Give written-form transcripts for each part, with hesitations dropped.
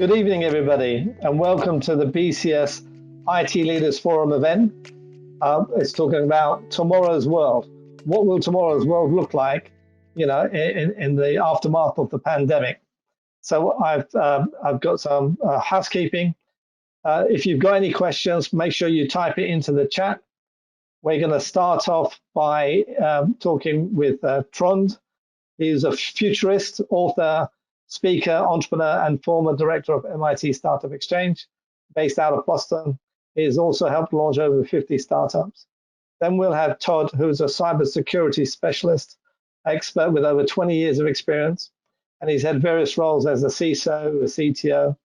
Good evening, everybody, and welcome to the BCS IT Leaders Forum event. It's talking about tomorrow's world. What will tomorrow's world look like, in the aftermath of the pandemic? So I've got some housekeeping. If you've got any questions, make sure you type it into the chat. We're going to start off by talking with Trond. He's a futurist, author, speaker, entrepreneur, and former director of MIT Startup Exchange, based out of Boston. He has also helped launch over 50 startups. Then we'll have Todd, who's a cybersecurity specialist, expert with over 20 years of experience, and he's had various roles as a CISO, a CTO.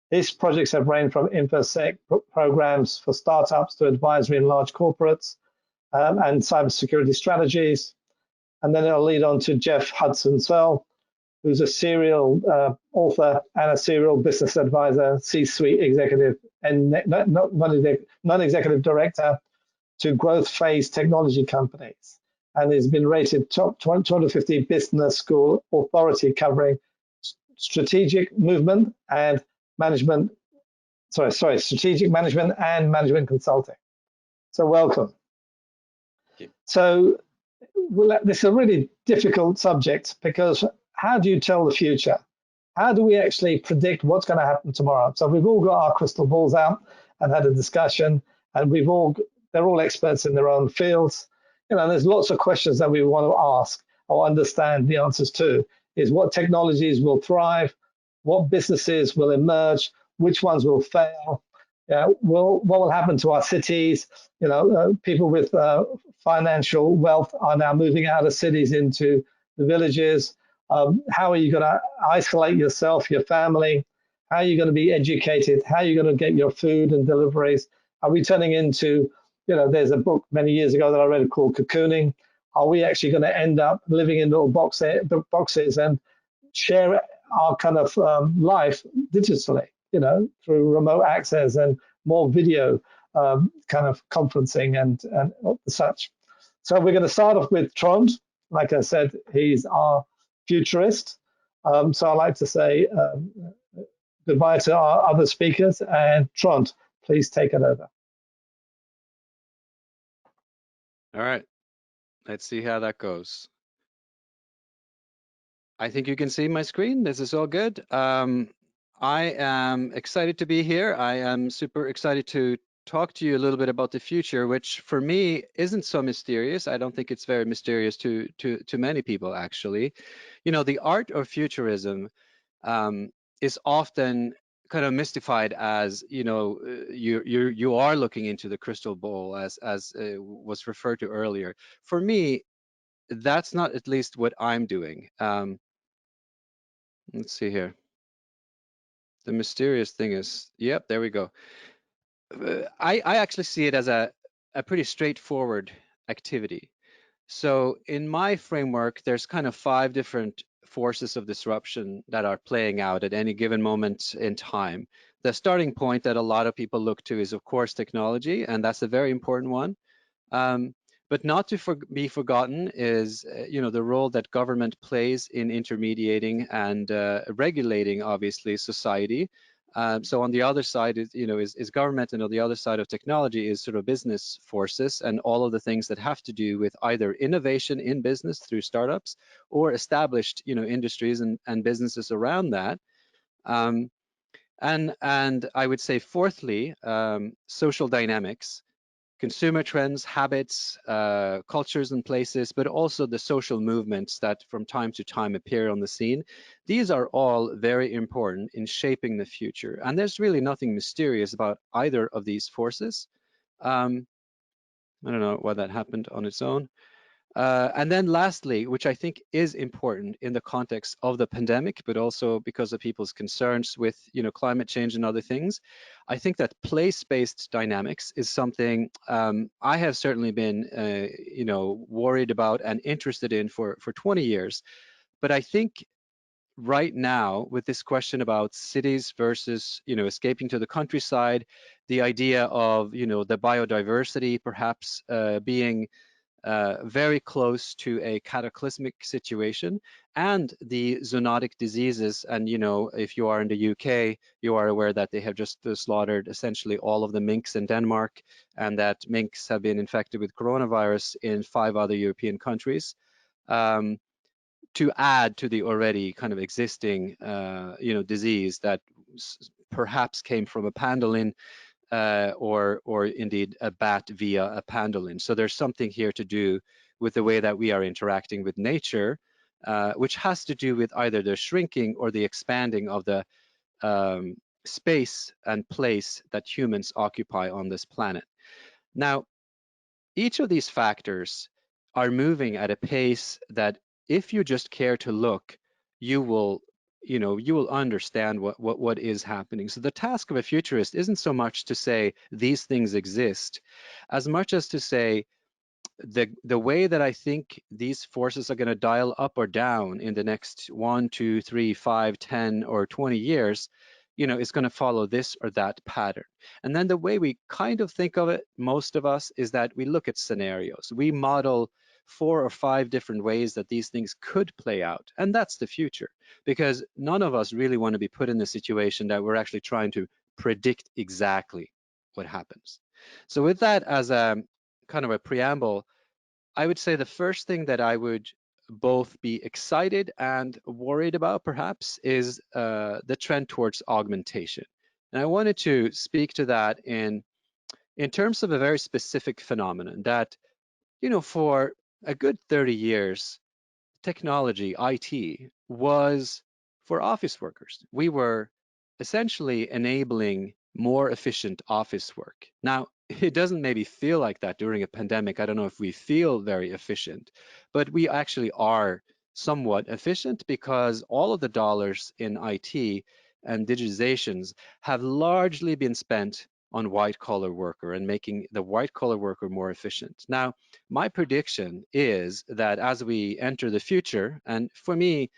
His projects have ranged from InfoSec programs for startups to advisory in large corporates and cybersecurity strategies. And then it'll lead on to Jeff Hudson-Sell, who's a serial author and a serial business advisor, C-suite executive, and non-executive director to growth phase technology companies. And has been rated top 250 business school authority covering strategic movement and management, strategic management and management consulting. So welcome. So this is a really difficult subject because how do you tell the future? How do we actually predict what's going to happen tomorrow? So we've all got our crystal balls out and had a discussion, and they're all experts in their own fields. There's lots of questions that we want to ask or understand the answers to. Is what technologies will thrive? What businesses will emerge? Which ones will fail? What will happen to our cities? People with financial wealth are now moving out of cities into the villages. How are you going to isolate yourself, your family? How are you going to be educated? How are you going to get your food and deliveries? Are we turning into, there's a book many years ago that I read called Cocooning. Are we actually going to end up living in little boxes and share our kind of life digitally, through remote access and more video kind of conferencing and such? So we're going to start off with Trond. Like I said, he's our futurist. So I'd like to say goodbye to our other speakers. And Trond, please take it over. All right, let's see how that goes. I think you can see my screen. This is all good. I am excited to be here. I am super excited to talk to you a little bit about the future, which for me isn't so mysterious. I don't think it's very mysterious to many people, actually. The art of futurism is often kind of mystified as, you are looking into the crystal ball, as was referred to earlier. For me, that's not at least what I'm doing. Let's see here. The mysterious thing is, yep, there we go. I actually see it as a pretty straightforward activity. So in my framework, there's kind of 5 different forces of disruption that are playing out at any given moment in time. The starting point that a lot of people look to is, of course, technology, and that's a very important one. But not to be forgotten is, the role that government plays in intermediating and regulating, obviously, society. So on the other side is government, and on the other side of technology is sort of business forces and all of the things that have to do with either innovation in business through startups or established industries and businesses around that. And I would say fourthly, social dynamics, consumer trends, habits, cultures and places, but also the social movements that from time to time appear on the scene. These are all very important in shaping the future. And there's really nothing mysterious about either of these forces. I don't know why that happened on its own. And then lastly, which I think is important in the context of the pandemic, but also because of people's concerns with climate change and other things, I think that place-based dynamics is something I have certainly been worried about and interested in for 20 years. But I think right now, with this question about cities versus escaping to the countryside, the idea of the biodiversity perhaps being very close to a cataclysmic situation, and the zoonotic diseases. And if you are in the UK, you are aware that they have just slaughtered essentially all of the minks in Denmark, and that minks have been infected with coronavirus in 5 other European countries, to add to the already kind of existing disease that perhaps came from a pangolin, or indeed a bat via a pangolin. So there's something here to do with the way that we are interacting with nature, which has to do with either the shrinking or the expanding of the space and place that humans occupy on this planet. Now, each of these factors are moving at a pace that, if you just care to look, you will understand what is happening. So the task of a futurist isn't so much to say these things exist, as much as to say the way that I think these forces are going to dial up or down in the next 1, 2, 3, 5, 10, or 20 years, is going to follow this or that pattern. And then the way we kind of think of it, most of us, is that we look at scenarios. We model 4 or 5 different ways that these things could play out. And that's the future, because none of us really want to be put in the situation that we're actually trying to predict exactly what happens. So with that as a kind of a preamble, I would say the first thing that I would both be excited and worried about, perhaps, is the trend towards augmentation. And I wanted to speak to that in terms of a very specific phenomenon that, for a good 30 years, technology, IT, was for office workers. We were essentially enabling more efficient office work. Now, it doesn't maybe feel like that during a pandemic. I don't know if we feel very efficient, but we actually are somewhat efficient, because all of the dollars in IT and digitizations have largely been spent on white collar worker and making the white collar worker more efficient. Now, my prediction is that as we enter the future, and for me,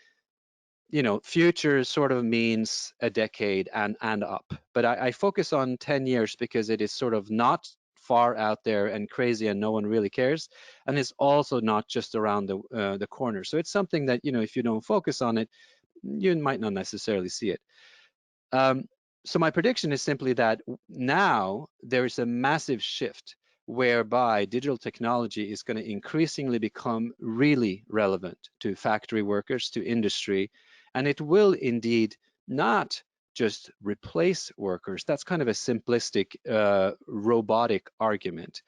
future sort of means a decade and up, but I focus on 10 years because it is sort of not far out there and crazy and no one really cares, and it's also not just around the corner. So it's something that, if you don't focus on it, you might not necessarily see it. So my prediction is simply that now there is a massive shift whereby digital technology is going to increasingly become really relevant to factory workers, to industry, and it will indeed not just replace workers. That's kind of a simplistic robotic argument.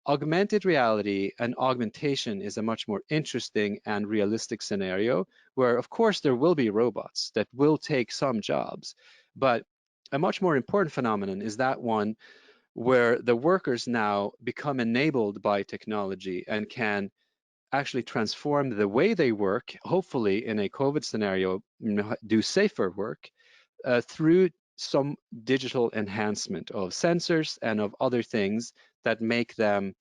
Augmented reality and augmentation is a much more interesting and realistic scenario where, of course, there will be robots that will take some jobs, but a much more important phenomenon is that one where the workers now become enabled by technology and can actually transform the way they work, hopefully in a COVID scenario, do safer work through some digital enhancement of sensors and of other things that make them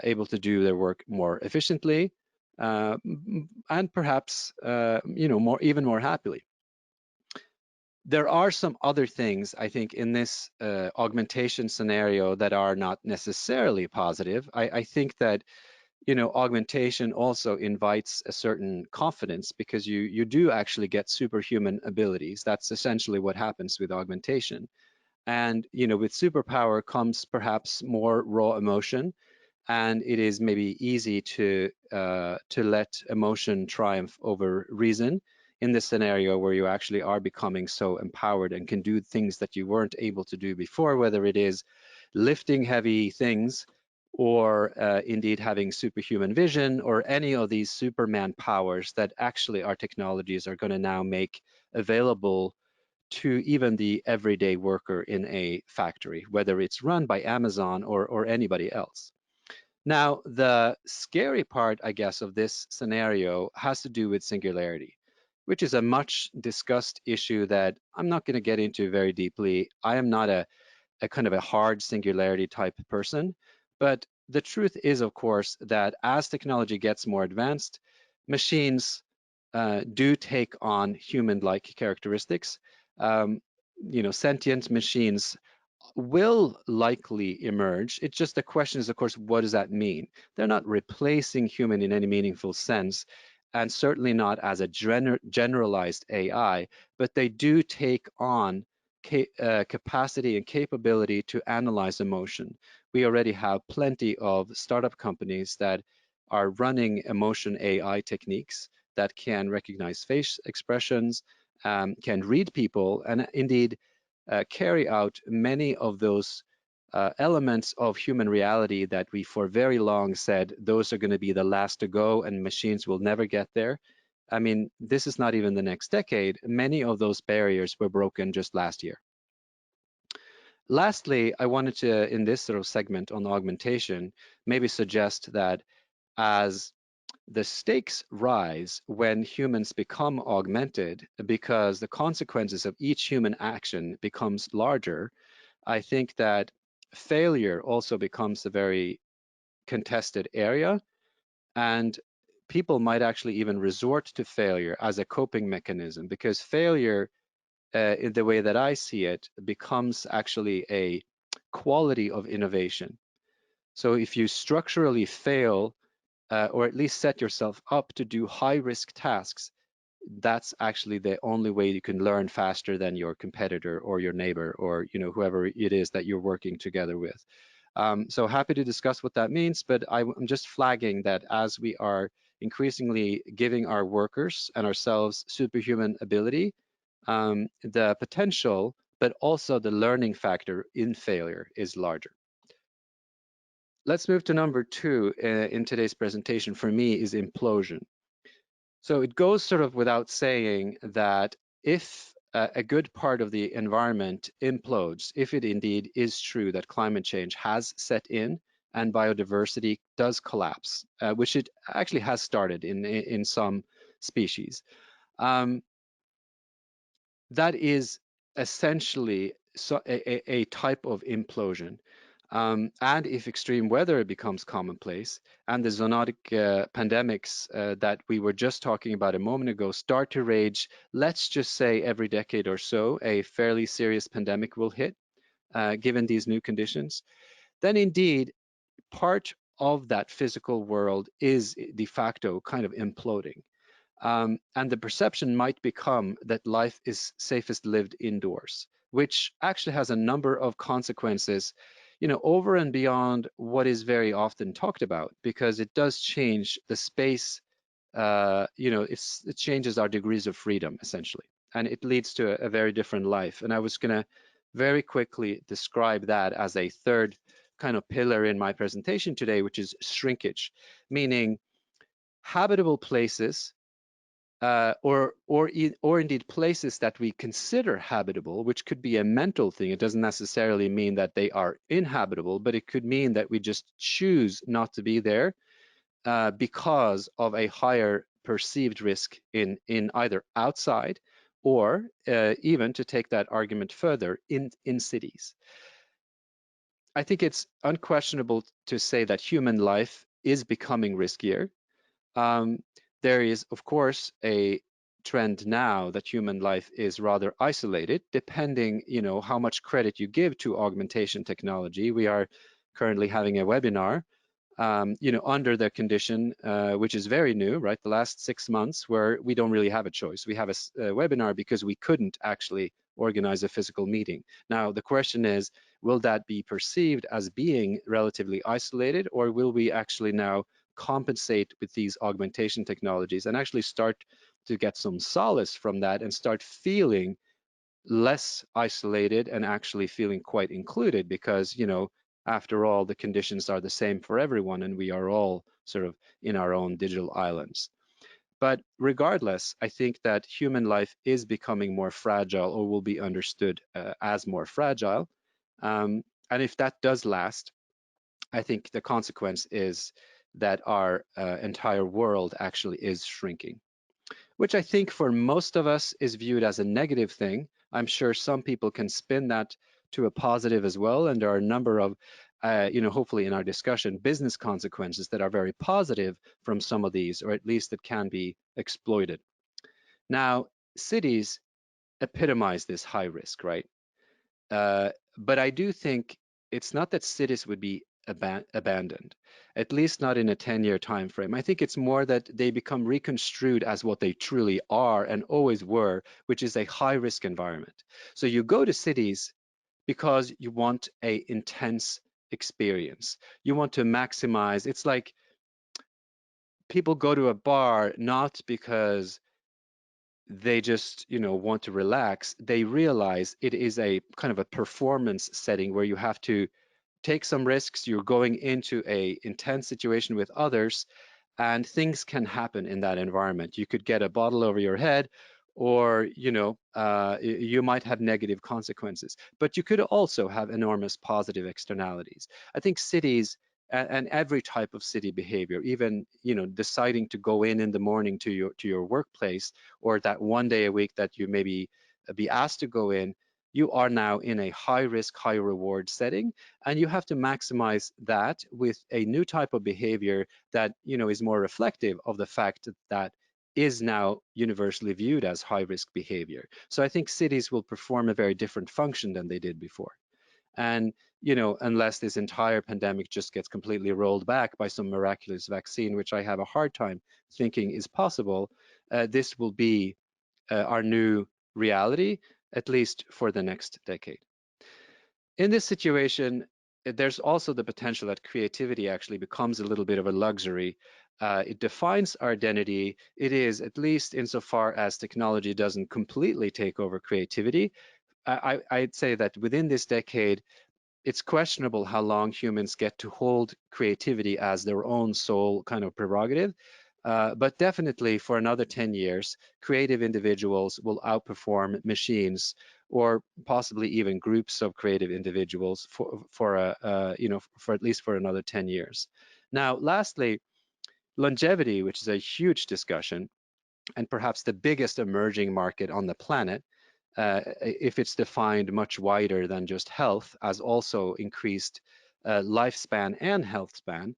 able to do their work more efficiently, and perhaps even more happily. There are some other things, I think, in this augmentation scenario that are not necessarily positive. I think that augmentation also invites a certain confidence, because you do actually get superhuman abilities. That's essentially what happens with augmentation. And with superpower comes perhaps more raw emotion, and it is maybe easy to let emotion triumph over reason in this scenario where you actually are becoming so empowered and can do things that you weren't able to do before, whether it is lifting heavy things or indeed having superhuman vision or any of these Superman powers that actually our technologies are going to now make available to even the everyday worker in a factory, whether it's run by Amazon or anybody else. Now, the scary part, I guess, of this scenario has to do with singularity, which is a much discussed issue that I'm not going to get into very deeply. I am not a kind of a hard singularity type person, but the truth is, of course, that as technology gets more advanced, machines do take on human-like characteristics. Sentient machines will likely emerge. It's just the question is, of course, what does that mean? They're not replacing human in any meaningful sense, and certainly not as a generalized AI, but they do take on capacity and capability to analyze emotion. We already have plenty of startup companies that are running emotion AI techniques that can recognize face expressions, can read people, and indeed carry out many of those elements of human reality that we for very long said those are going to be the last to go and machines will never get there. I mean, this is not even the next decade. Many of those barriers were broken just last year. Lastly, I wanted to, in this sort of segment on augmentation, maybe suggest that as the stakes rise when humans become augmented because the consequences of each human action becomes larger, I think that failure also becomes a very contested area, and people might actually even resort to failure as a coping mechanism, because failure, in the way that I see it, becomes actually a quality of innovation. So if you structurally fail, or at least set yourself up to do high-risk tasks, that's actually the only way you can learn faster than your competitor or your neighbor or whoever it is that you're working together with. So happy to discuss what that means, but I'm just flagging that as we are increasingly giving our workers and ourselves superhuman ability, the potential, but also the learning factor in failure is larger. Let's move to number 2 in today's presentation for me is implosion. So it goes sort of without saying that if a good part of the environment implodes, if it indeed is true that climate change has set in and biodiversity does collapse, which it actually has started in some species, that is essentially a type of implosion. And if extreme weather becomes commonplace and the zoonotic pandemics that we were just talking about a moment ago start to rage, let's just say every decade or so, a fairly serious pandemic will hit, given these new conditions, then indeed part of that physical world is de facto kind of imploding. And the perception might become that life is safest lived indoors, which actually has a number of consequences, over and beyond what is very often talked about, because it does change the space, it changes our degrees of freedom, essentially, and it leads to a very different life. And I was going to very quickly describe that as a third kind of pillar in my presentation today, which is shrinkage, meaning habitable places or indeed places that we consider habitable, which could be a mental thing. It doesn't necessarily mean that they are inhabitable, but it could mean that we just choose not to be there because of a higher perceived risk in either outside or even, to take that argument further, in cities. I think it's unquestionable to say that human life is becoming riskier. There is, of course, a trend now that human life is rather isolated, depending, how much credit you give to augmentation technology. We are currently having a webinar, under the condition, which is very new, right? The last 6 months, where we don't really have a choice. We have a webinar because we couldn't actually organize a physical meeting. Now, the question is, will that be perceived as being relatively isolated, or will we actually now compensate with these augmentation technologies and actually start to get some solace from that and start feeling less isolated and actually feeling quite included, because after all, the conditions are the same for everyone and we are all sort of in our own digital islands. But regardless, I think that human life is becoming more fragile, or will be understood as more fragile, and if that does last, I think the consequence is that our entire world actually is shrinking, which I think for most of us is viewed as a negative thing. I'm sure some people can spin that to a positive as well, and there are a number of, hopefully in our discussion, business consequences that are very positive from some of these, or at least that can be exploited. Now, cities epitomize this high risk, right? But I do think it's not that cities would be abandoned, at least not in a 10-year time frame. I think it's more that they become reconstrued as what they truly are and always were, which is a high-risk environment. So you go to cities because you want a intense experience. You want to maximize. It's like people go to a bar not because they just want to relax. They realize it is a kind of a performance setting where you have to take some risks. You're going into a intense situation with others, and things can happen in that environment. You could get a bottle over your head, or you might have negative consequences, but you could also have enormous positive externalities. I think cities and every type of city behavior, even deciding to go in the morning to your workplace, or that one day a week that you maybe be asked to go in, you are now in a high risk, high reward setting, and you have to maximize that with a new type of behavior that is more reflective of the fact that is now universally viewed as high risk behavior. So I think cities will perform a very different function than they did before. And unless this entire pandemic just gets completely rolled back by some miraculous vaccine, which I have a hard time thinking is possible, this will be our new reality, at least for the next decade. In this situation, there's also the potential that creativity actually becomes a little bit of a luxury. It defines our identity. It is, at least insofar as technology doesn't completely take over creativity. I'd say that within this decade, it's questionable how long humans get to hold creativity as their own sole kind of prerogative. But definitely for another 10 years, creative individuals will outperform machines, or possibly even groups of creative individuals for at least for another 10 years. Now, lastly, longevity, which is a huge discussion and perhaps the biggest emerging market on the planet, if it's defined much wider than just health, as also increased lifespan and health span,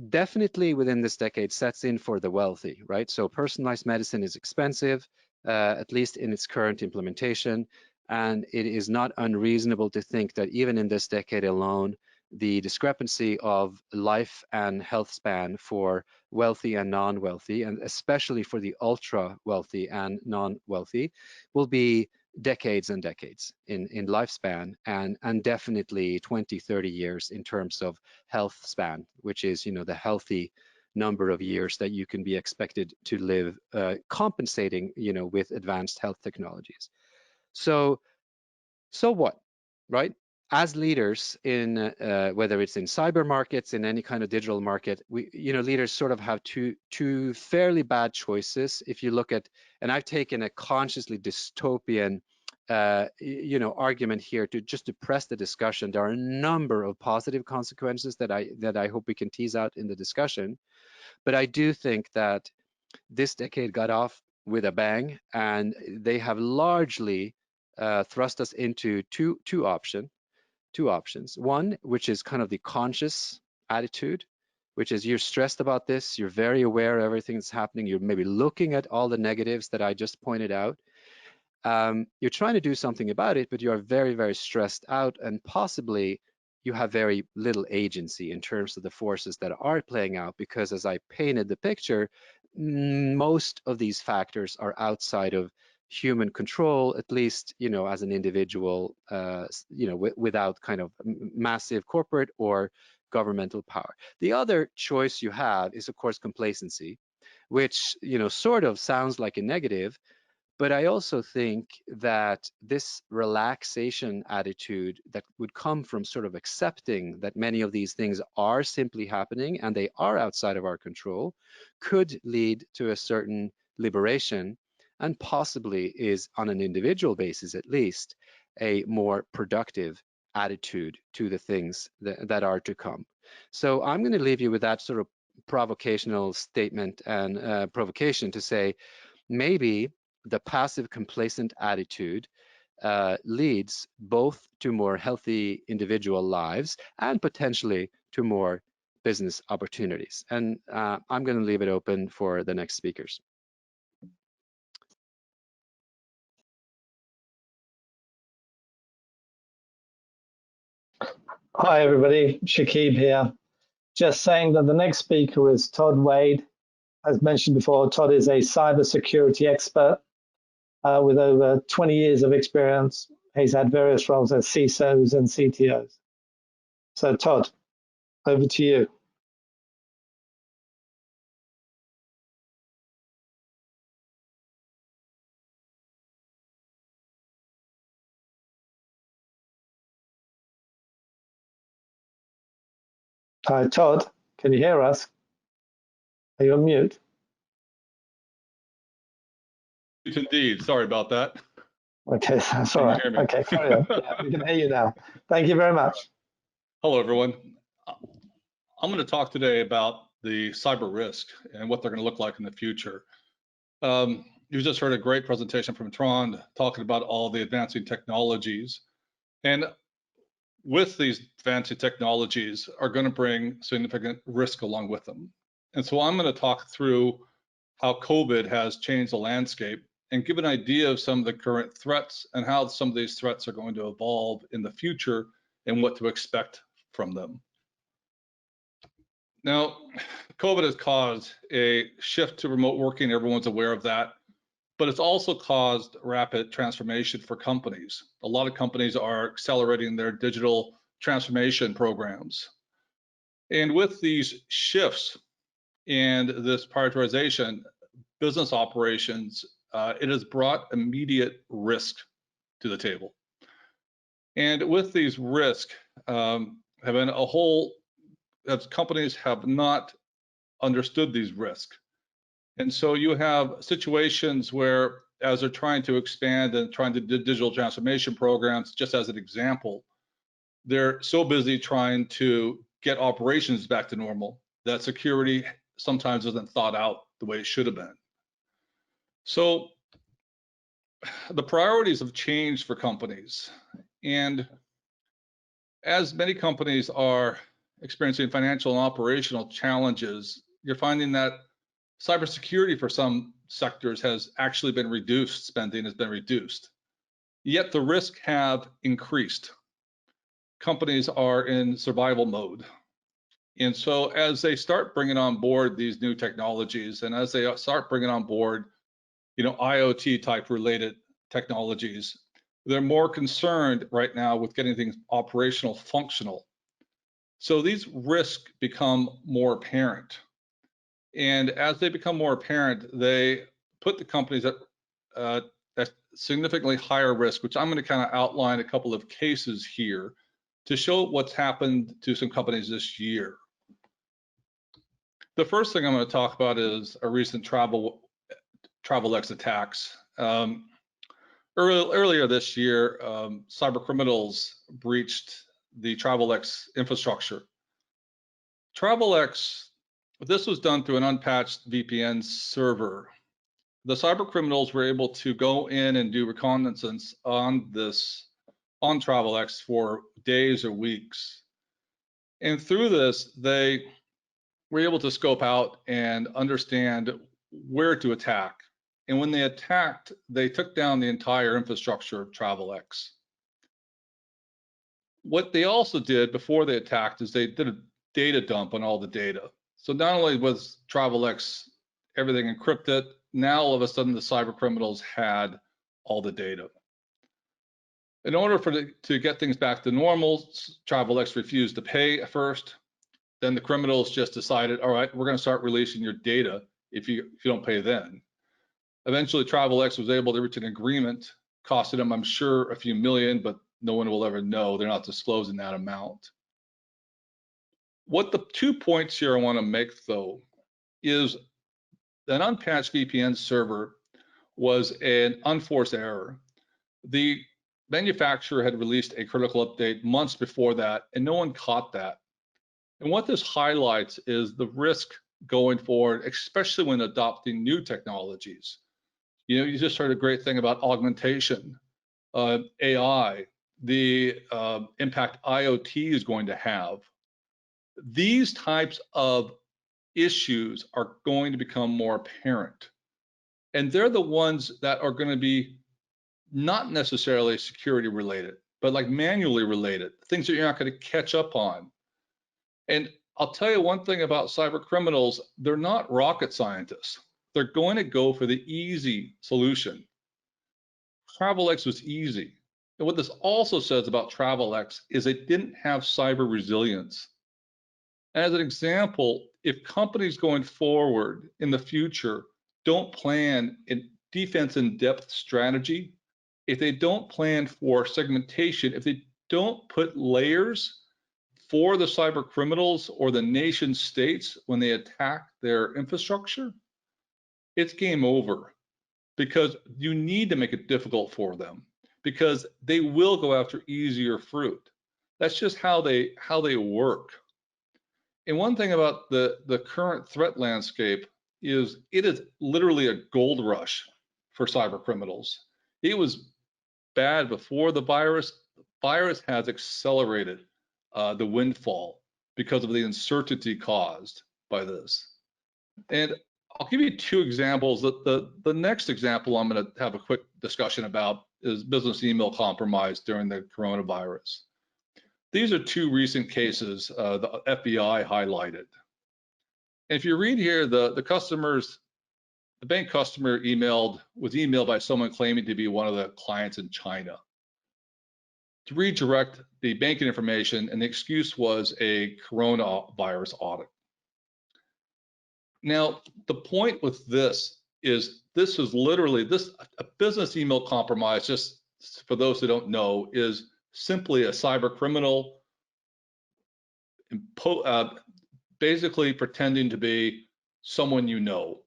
definitely within this decade sets in for the wealthy, right? So personalized medicine is expensive, at least in its current implementation, and it is not unreasonable to think that even in this decade alone, the discrepancy of life and health span for wealthy and non-wealthy, and especially for the ultra wealthy and non-wealthy, will be decades and decades in lifespan, and definitely 20, 30 years in terms of health span, which is the healthy number of years that you can be expected to live, compensating with advanced health technologies. So what, right? As leaders in whether it's in cyber markets, in any kind of digital market, we leaders sort of have two fairly bad choices. If you look at, and I've taken a consciously dystopian argument here to press the discussion. There are a number of positive consequences that I hope we can tease out in the discussion, but I do think that this decade got off with a bang, and they have largely thrust us into two options. One, which is kind of the conscious attitude, which is you're stressed about this, you're very aware of everything that's happening, you're maybe looking at all the negatives that I just pointed out. You're trying to do something about it, but you are very, very stressed out, and possibly you have very little agency in terms of the forces that are playing out, because as I painted the picture, most of these factors are outside of human control, at least as an individual, without kind of massive corporate or governmental power. The other choice you have is, of course, complacency, which sort of sounds like a negative. But I also think that this relaxation attitude that would come from sort of accepting that many of these things are simply happening and they are outside of our control could lead to a certain liberation, and possibly is, on an individual basis at least, a more productive attitude to the things that are to come. So I'm going to leave you with that sort of provocational statement and provocation to say, maybe the passive complacent attitude leads both to more healthy individual lives and potentially to more business opportunities. And I'm going to leave it open for the next speakers. Hi, everybody. Shakib here. Just saying that the next speaker is Todd Wade. As mentioned before, Todd is a cybersecurity expert with over 20 years of experience. He's had various roles as CISOs and CTOs. So, Todd, over to you. Hi, Todd. Can you hear us? Are you on mute? Indeed. Sorry about that. Okay, that's all right. Okay, carry on. Yeah, we can hear you now. Thank you very much. Hello, everyone. I'm going to talk today about the cyber risk and what they're going to look like in the future. You just heard a great presentation from Trond talking about all the advancing technologies. And with these advancing technologies are going to bring significant risk along with them. And so I'm going to talk through how COVID has changed the landscape and give an idea of some of the current threats and how some of these threats are going to evolve in the future and what to expect from them. Now, COVID has caused a shift to remote working. Everyone's aware of that, but it's also caused rapid transformation for companies. A lot of companies are accelerating their digital transformation programs. And with these shifts and this prioritization, business operations, it has brought immediate risk to the table. And with these risks, as companies have not understood these risks. And so you have situations where, as they're trying to expand and trying to do digital transformation programs, just as an example, they're so busy trying to get operations back to normal that security sometimes isn't thought out the way it should have been. So the priorities have changed for companies. And as many companies are experiencing financial and operational challenges, you're finding that cybersecurity for some sectors has actually been reduced, spending has been reduced. Yet the risks have increased. Companies are in survival mode. And so as they start bringing on board these new technologies, and as they start bringing on board, IoT type related technologies, they're more concerned right now with getting things operational, functional. So these risks become more apparent. And as they become more apparent, they put the companies at significantly higher risk, which I'm going to kind of outline a couple of cases here to show what's happened to some companies this year. The first thing I'm going to talk about is a recent Travelex attacks. Earlier this year, cyber criminals breached the Travelex infrastructure. Travelex, this was done through an unpatched VPN server. The cyber criminals were able to go in and do reconnaissance on Travelex for days or weeks. And through this, they were able to scope out and understand where to attack. And when they attacked, they took down the entire infrastructure of Travelex. What they also did before they attacked is they did a data dump on all the data. So not only was Travelex everything encrypted, now all of a sudden the cyber criminals had all the data. In order to get things back to normal, Travelex refused to pay at first. Then the criminals just decided, all right, we're going to start releasing your data if you don't pay then. Eventually, Travelex was able to reach an agreement, costing them, I'm sure, a few million, but no one will ever know. They're not disclosing that amount. What the 2 points here I want to make, though, is an unpatched VPN server was an unforced error. The manufacturer had released a critical update months before that, and no one caught that. And what this highlights is the risk going forward, especially when adopting new technologies. You just heard a great thing about augmentation, AI, the impact IoT is going to have. These types of issues are going to become more apparent. And they're the ones that are going to be not necessarily security related. but like manually related, things that you're not going to catch up on. And I'll tell you one thing about cyber criminals, they're not rocket scientists. They're going to go for the easy solution. Travelex was easy. And what this also says about Travelex is it didn't have cyber resilience. As an example, if companies going forward in the future don't plan in defense in depth strategy, if they don't plan for segmentation, if they don't put layers for the cyber criminals or the nation states when they attack their infrastructure, it's game over, because you need to make it difficult for them, because they will go after easier fruit. That's just how they work. And one thing about the current threat landscape is it is literally a gold rush for cyber criminals. It was bad before the virus. The virus has accelerated the windfall because of the uncertainty caused by this. And I'll give you two examples. The next example I'm going to have a quick discussion about is business email compromise during the coronavirus. These are two recent cases the FBI highlighted. And if you read here, the bank customer was emailed by someone claiming to be one of the clients in China to redirect the banking information, and the excuse was a coronavirus audit. Now, the point with this is literally a business email compromise, just for those who don't know, is simply a cyber criminal basically pretending to be someone you know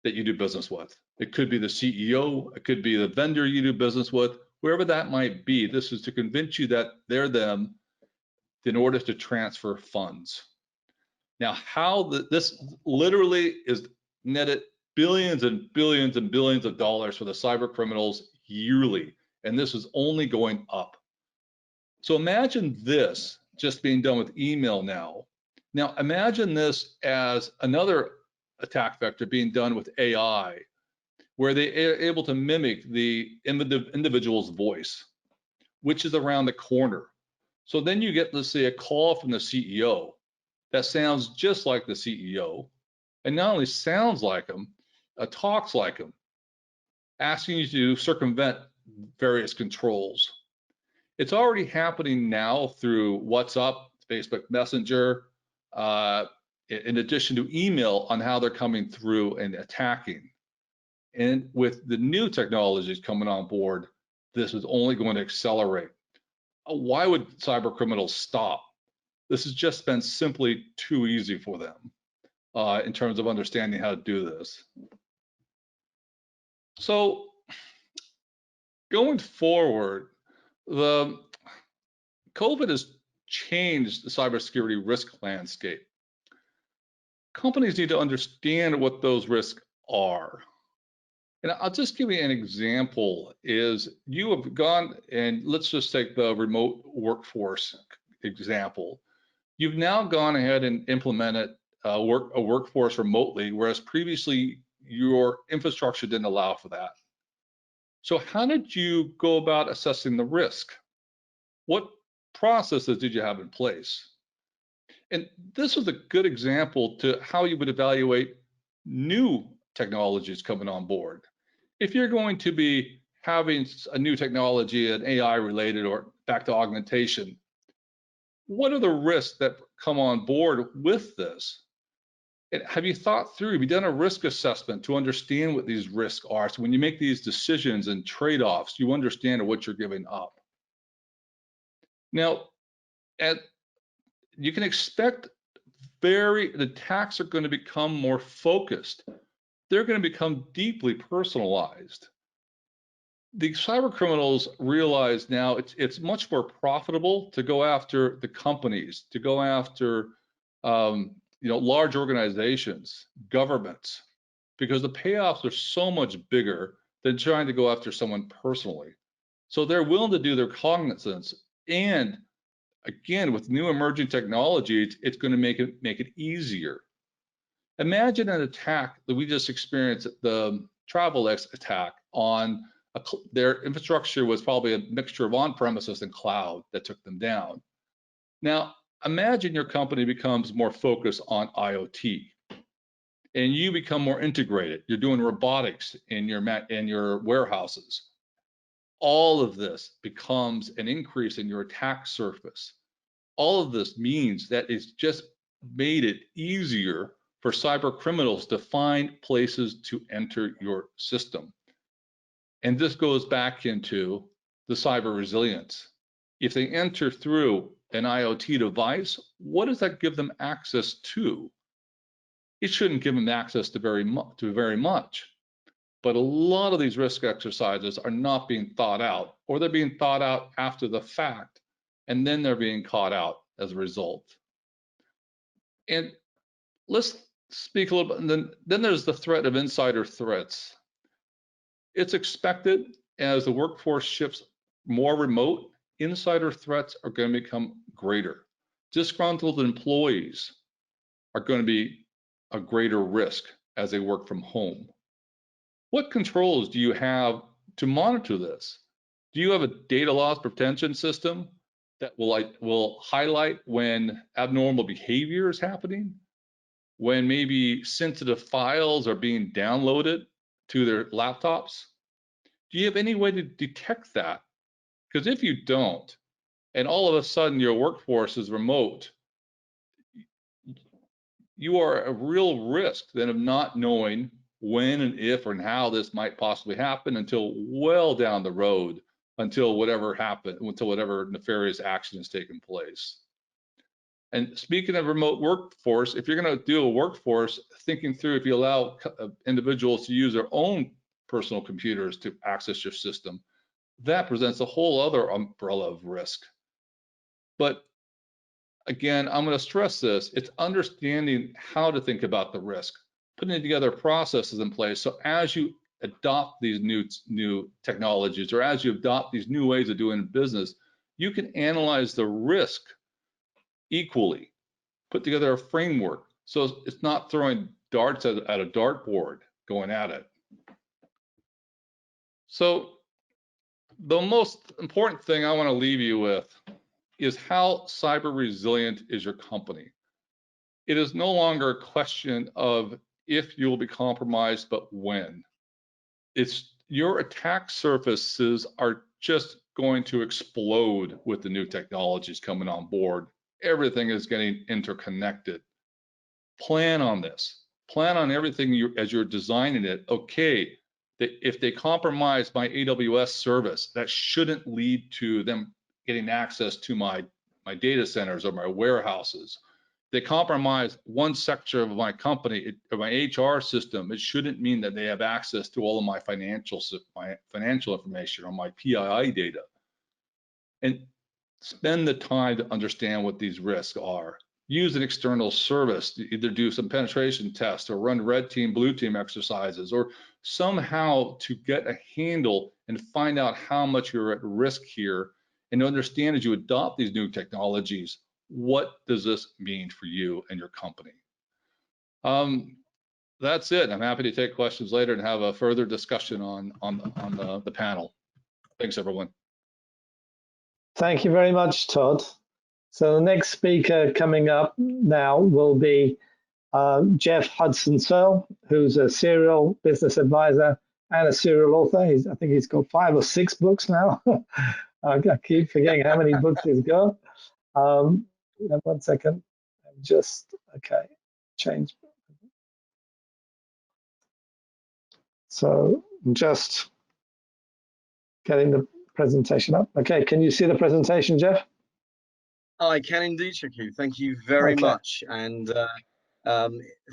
that you do business with. It could be the CEO, it could be the vendor you do business with, wherever that might be. This is to convince you that they're them in order to transfer funds. Now, this literally is netted billions and billions and billions of dollars for the cyber criminals yearly, and this is only going up. So imagine this just being done with email now. Now imagine this as another attack vector being done with AI, where they are able to mimic the individual's voice, which is around the corner. So then you get, let's say, a call from the CEO that sounds just like the CEO, and not only sounds like him, talks like him, asking you to circumvent various controls. It's already happening now through WhatsApp, Facebook Messenger, in addition to email, on how they're coming through and attacking. And with the new technologies coming on board, this is only going to accelerate. Why would cyber criminals stop? This has just been simply too easy for them in terms of understanding how to do this. So going forward, the COVID has changed the cybersecurity risk landscape. Companies need to understand what those risks are. And I'll just give you an example. Is you have gone, and let's just take the remote workforce example. You've now gone ahead and implemented a workforce remotely, whereas previously your infrastructure didn't allow for that. So how did you go about assessing the risk? What processes did you have in place? And this is a good example to how you would evaluate new technologies coming on board. If you're going to be having a new technology, an AI related or back to augmentation, what are the risks that come on board with this? And have you thought through, have you done a risk assessment to understand what these risks are? So when you make these decisions and trade-offs, you understand what you're giving up. Now, you can expect the attacks are going to become more focused. They're going to become deeply personalized. The cyber criminals realize now it's much more profitable to go after the companies, to go after large organizations, governments, because the payoffs are so much bigger than trying to go after someone personally. So they're willing to do their cognizance, and again, with new emerging technology, it's going to make it easier. Imagine an attack that we just experienced, the Travelex attack on their infrastructure was probably a mixture of on-premises and cloud that took them down. Now, imagine your company becomes more focused on IoT, and you become more integrated. You're doing robotics in your warehouses. All of this becomes an increase in your attack surface. All of this means that it's just made it easier for cyber criminals to find places to enter your system. And this goes back into the cyber resilience. If they enter through an IoT device, what does that give them access to? It shouldn't give them access to very much. But a lot of these risk exercises are not being thought out, or they're being thought out after the fact, and then they're being caught out as a result. And let's speak a little bit, and then there's the threat of insider threats. It's expected as the workforce shifts more remote, insider threats are going to become greater. Disgruntled employees are going to be a greater risk as they work from home. What controls do you have to monitor this? Do you have a data loss prevention system that will highlight when abnormal behavior is happening, when maybe sensitive files are being downloaded to their laptops? Do you have any way to detect that? Because if you don't, and all of a sudden your workforce is remote, you are at real risk then of not knowing when and if and how this might possibly happen until well down the road, until whatever nefarious action has taken place. And speaking of remote workforce, if you're going to do a workforce, thinking through if you allow individuals to use their own personal computers to access your system, that presents a whole other umbrella of risk. But again, I'm going to stress this, it's understanding how to think about the risk, putting together processes in place. So as you adopt these new technologies, or as you adopt these new ways of doing business, you can analyze the risk equally, put together a framework. So it's not throwing darts at a dartboard going at it. So the most important thing I want to leave you with is how cyber resilient is your company. It is no longer a question of if you will be compromised, but when. It's your attack surfaces are just going to explode with the new technologies coming on board. Everything is getting interconnected. Plan on this. Plan on everything as you're designing it. Okay, if they compromise my AWS service, that shouldn't lead to them getting access to my data centers or my warehouses. They compromise one sector of my company, or my HR system, it shouldn't mean that they have access to all of my financial information or my PII data. And spend the time to understand what these risks are. Use an external service to either do some penetration tests or run red team, blue team exercises, or somehow to get a handle and find out how much you're at risk here, and understand as you adopt these new technologies, what does this mean for you and your company? That's it. I'm happy to take questions later and have a further discussion on the panel. Thanks, everyone. Thank you very much, Todd. So the next speaker coming up now will be Jeff Hudson-Searle, who's a serial business advisor and a serial author. I think he's got 5 or 6 books now. I keep forgetting how many books he's got. 1 second. Okay, change. So I'm just getting the presentation up. Okay, can you see the presentation, Jeff? I can indeed, Shaku. Thank you very much. And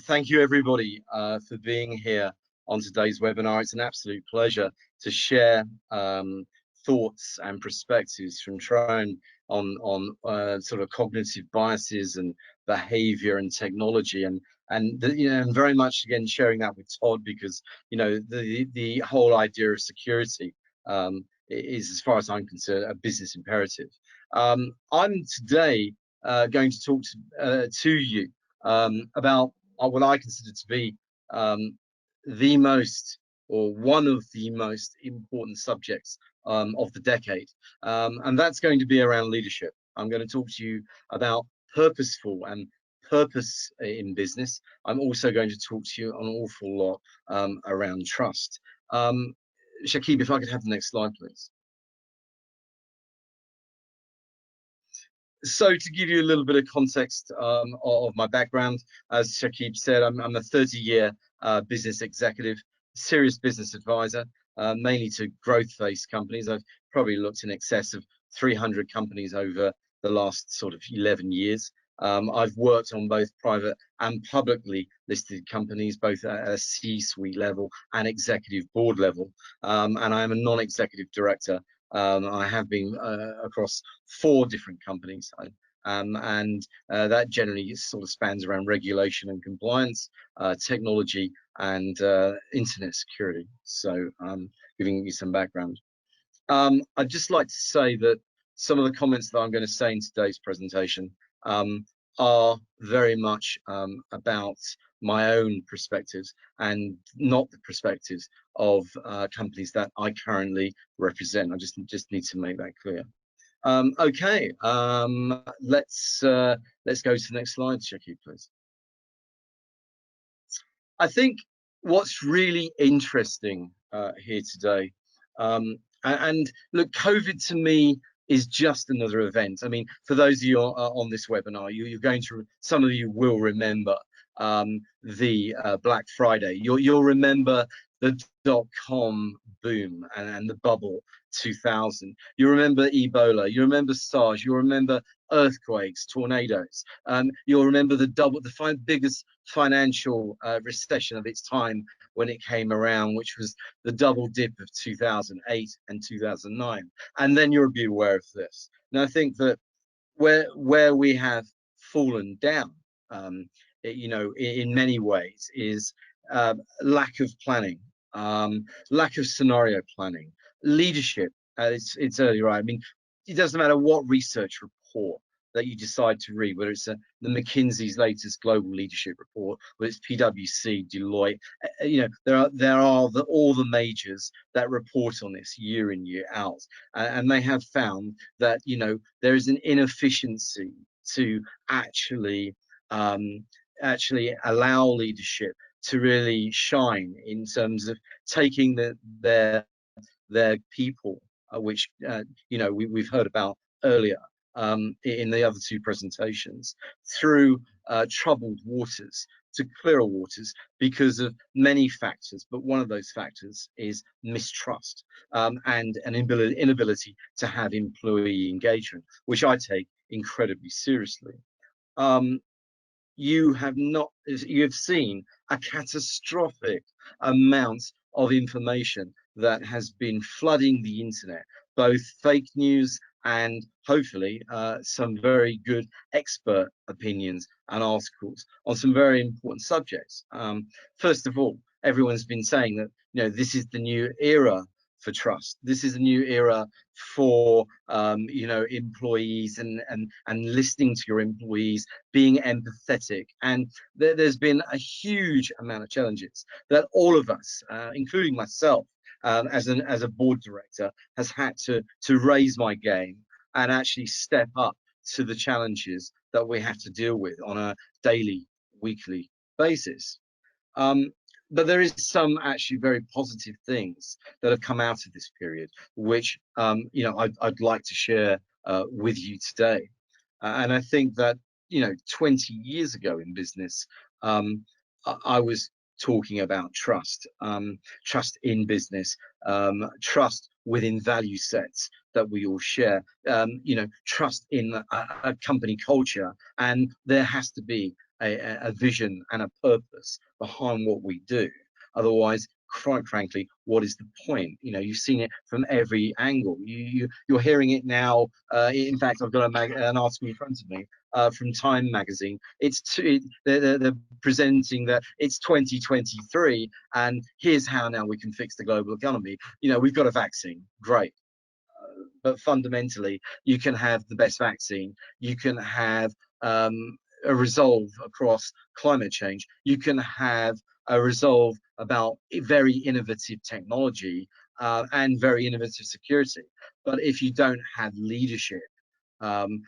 thank you, everybody, for being here on today's webinar. It's an absolute pleasure to share thoughts and perspectives from Trone on sort of cognitive biases and behavior and technology, and very much again sharing that with Todd, because the whole idea of security is, as far as I'm concerned, a business imperative. I'm today going to talk to you about what I consider to be the most or one of the most important subjects of the decade, and that's going to be around leadership. I'm going to talk to you about purposeful and purpose in business. I'm also going to talk to you an awful lot around trust. Shakib, if I could have the next slide, please. So to give you a little bit of context of my background, as Shakib said, I'm a 30-year business executive, serious business advisor, mainly to growth-based companies. I've probably looked in excess of 300 companies over the last sort of 11 years. I've worked on both private and publicly listed companies, both at a C-suite level and executive board level. And I am a non-executive director. I have been across 4 different companies, and that generally sort of spans around regulation and compliance, technology, and internet security. So giving you some background. I'd just like to say that some of the comments that I'm going to say in today's presentation are very much about my own perspectives and not the perspectives of companies that I currently represent. I just need to make that clear. Okay, let's go to the next slide, Shakib, please. I think what's really interesting here today, and look, COVID to me is just another event. I mean, for those of you on this webinar, you're going to, some of you will remember the Black Friday. You'll remember the dot-com boom and the bubble 2000. You remember Ebola, you remember SARS, you remember earthquakes, tornadoes. You'll remember the biggest financial recession of its time when it came around, which was the double dip of 2008 and 2009. And then you'll be aware of this. And I think that where we have fallen down, you know, in many ways, is lack of planning, lack of scenario planning, leadership. It's early, right? I mean, it doesn't matter what research report that you decide to read, whether it's the McKinsey's latest global leadership report, whether it's PwC, Deloitte, you know, there are all the majors that report on this year in, year out, and they have found that, you know, there is an inefficiency to actually allow leadership to really shine in terms of taking their people, which you know, we've heard about earlier in the other 2 presentations, through troubled waters to clearer waters because of many factors, but one of those factors is mistrust and an inability to have employee engagement, which I take incredibly seriously. You have seen a catastrophic amount of information that has been flooding the internet, both fake news and hopefully some very good expert opinions and articles on some very important subjects. First of all, everyone's been saying that, you know, this is the new era for trust. This is a new era for you know, employees and listening to your employees, being empathetic. And there's been a huge amount of challenges that all of us, including myself, as a board director, has had to raise my game and actually step up to the challenges that we have to deal with on a daily, weekly basis. But there is some actually very positive things that have come out of this period, which you know, I'd like to share with you today. And I think that, you know, 20 years ago in business, I was talking about trust, trust in business, trust within value sets that we all share, you know, trust in a company culture, and there has to be a vision and a purpose behind what we do. Otherwise, quite frankly, what is the point? You know, you've seen it from every angle. You're hearing it now. In fact, I've got an article in front of me from Time magazine. They're presenting that it's 2023, and here's how now we can fix the global economy. You know, we've got a vaccine, great. But fundamentally, you can have the best vaccine. You can have a resolve across climate change. You can have a resolve about very innovative technology and very innovative security. But if you don't have leadership,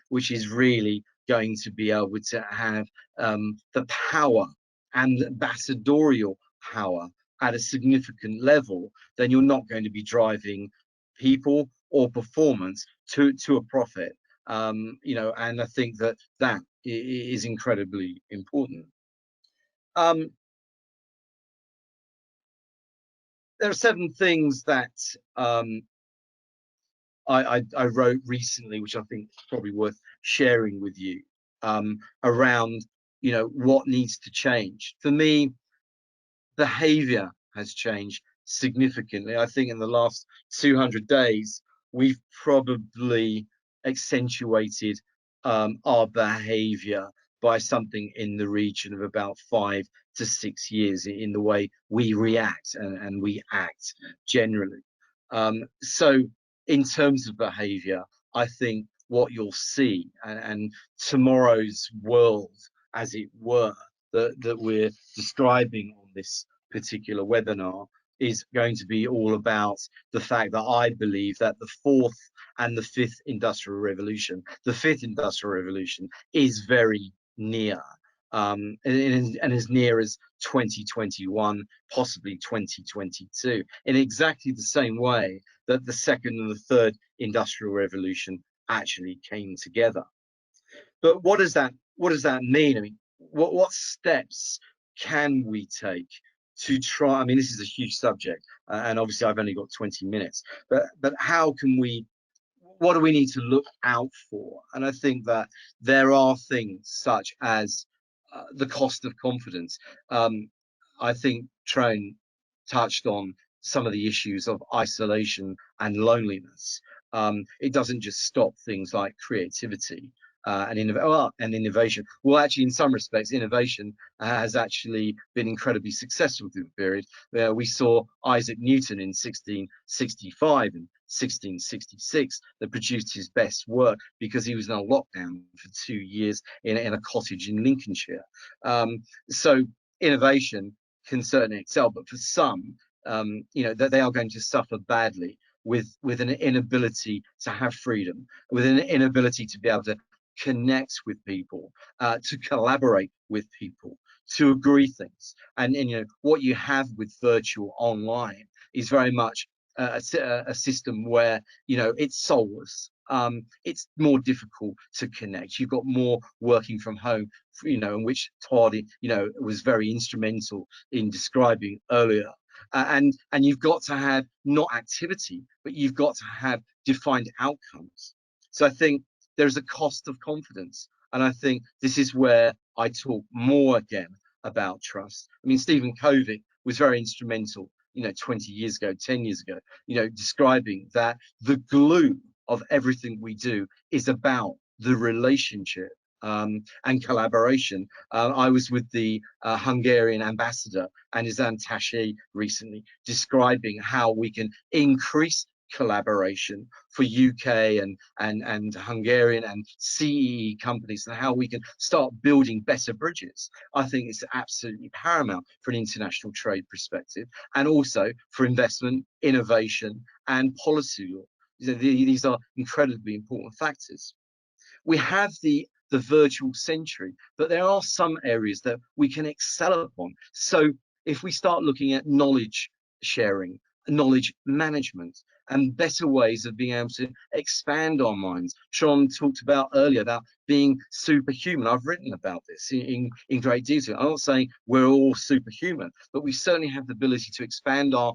which is really going to be able to have the power and ambassadorial power at a significant level, then you're not going to be driving people or performance to a profit. You know, and I think that that is incredibly important. There are 7 things that I wrote recently, which I think is probably worth sharing with you, around, you know, what needs to change. For me, behavior has changed significantly. I think in the last 200 days, we've probably accentuated our behavior by something in the region of about 5 to 6 years in the way we react and we act generally. So in terms of behavior, I think what you'll see and tomorrow's world, as it were, that we're describing on this particular webinar is going to be all about the fact that I believe that the 4th and the 5th industrial revolution, the 5th industrial revolution is very near, and as near as 2021, possibly 2022, in exactly the same way that the 2nd and the 3rd industrial revolution actually came together. But what does that mean? I mean, what steps can we take to try? I mean, this is a huge subject, and obviously I've only got 20 minutes. But how can we? What do we need to look out for? And I think that there are things such as the cost of confidence. I think Trone touched on some of the issues of isolation and loneliness. It doesn't just stop things like creativity and innovation. Well, actually, in some respects, innovation has actually been incredibly successful through the period. We saw Isaac Newton in 1665 and 1666 that produced his best work because he was in a lockdown for 2 years in a cottage in Lincolnshire. So innovation can certainly excel, but for some, you know, that they are going to suffer badly with an inability to have freedom, with an inability to be able to connect with people, to collaborate with people, to agree things. And you know, what you have with virtual online is very much a system where, you know, it's soulless. It's more difficult to connect. You've got more working from home, you know, in which Todd, you know, was very instrumental in describing earlier. And you've got to have not activity, but you've got to have defined outcomes. So I think there's a cost of confidence. And I think this is where I talk more again about trust. I mean, Stephen Covey was very instrumental, you know, 20 years ago, 10 years ago, you know, describing that the glue of everything we do is about the relationship and collaboration. I was with the Hungarian ambassador and his attaché recently, describing how we can increase collaboration for UK and Hungarian and CEE companies, and how we can start building better bridges. I think it's absolutely paramount for an international trade perspective, and also for investment, innovation, and policy law. These are incredibly important factors. We have the virtual century, but there are some areas that we can excel upon. So if we start looking at knowledge sharing, knowledge management, and better ways of being able to expand our minds. Sean talked about earlier about being superhuman. I've written about this in great detail. I'm not saying we're all superhuman, but we certainly have the ability to expand our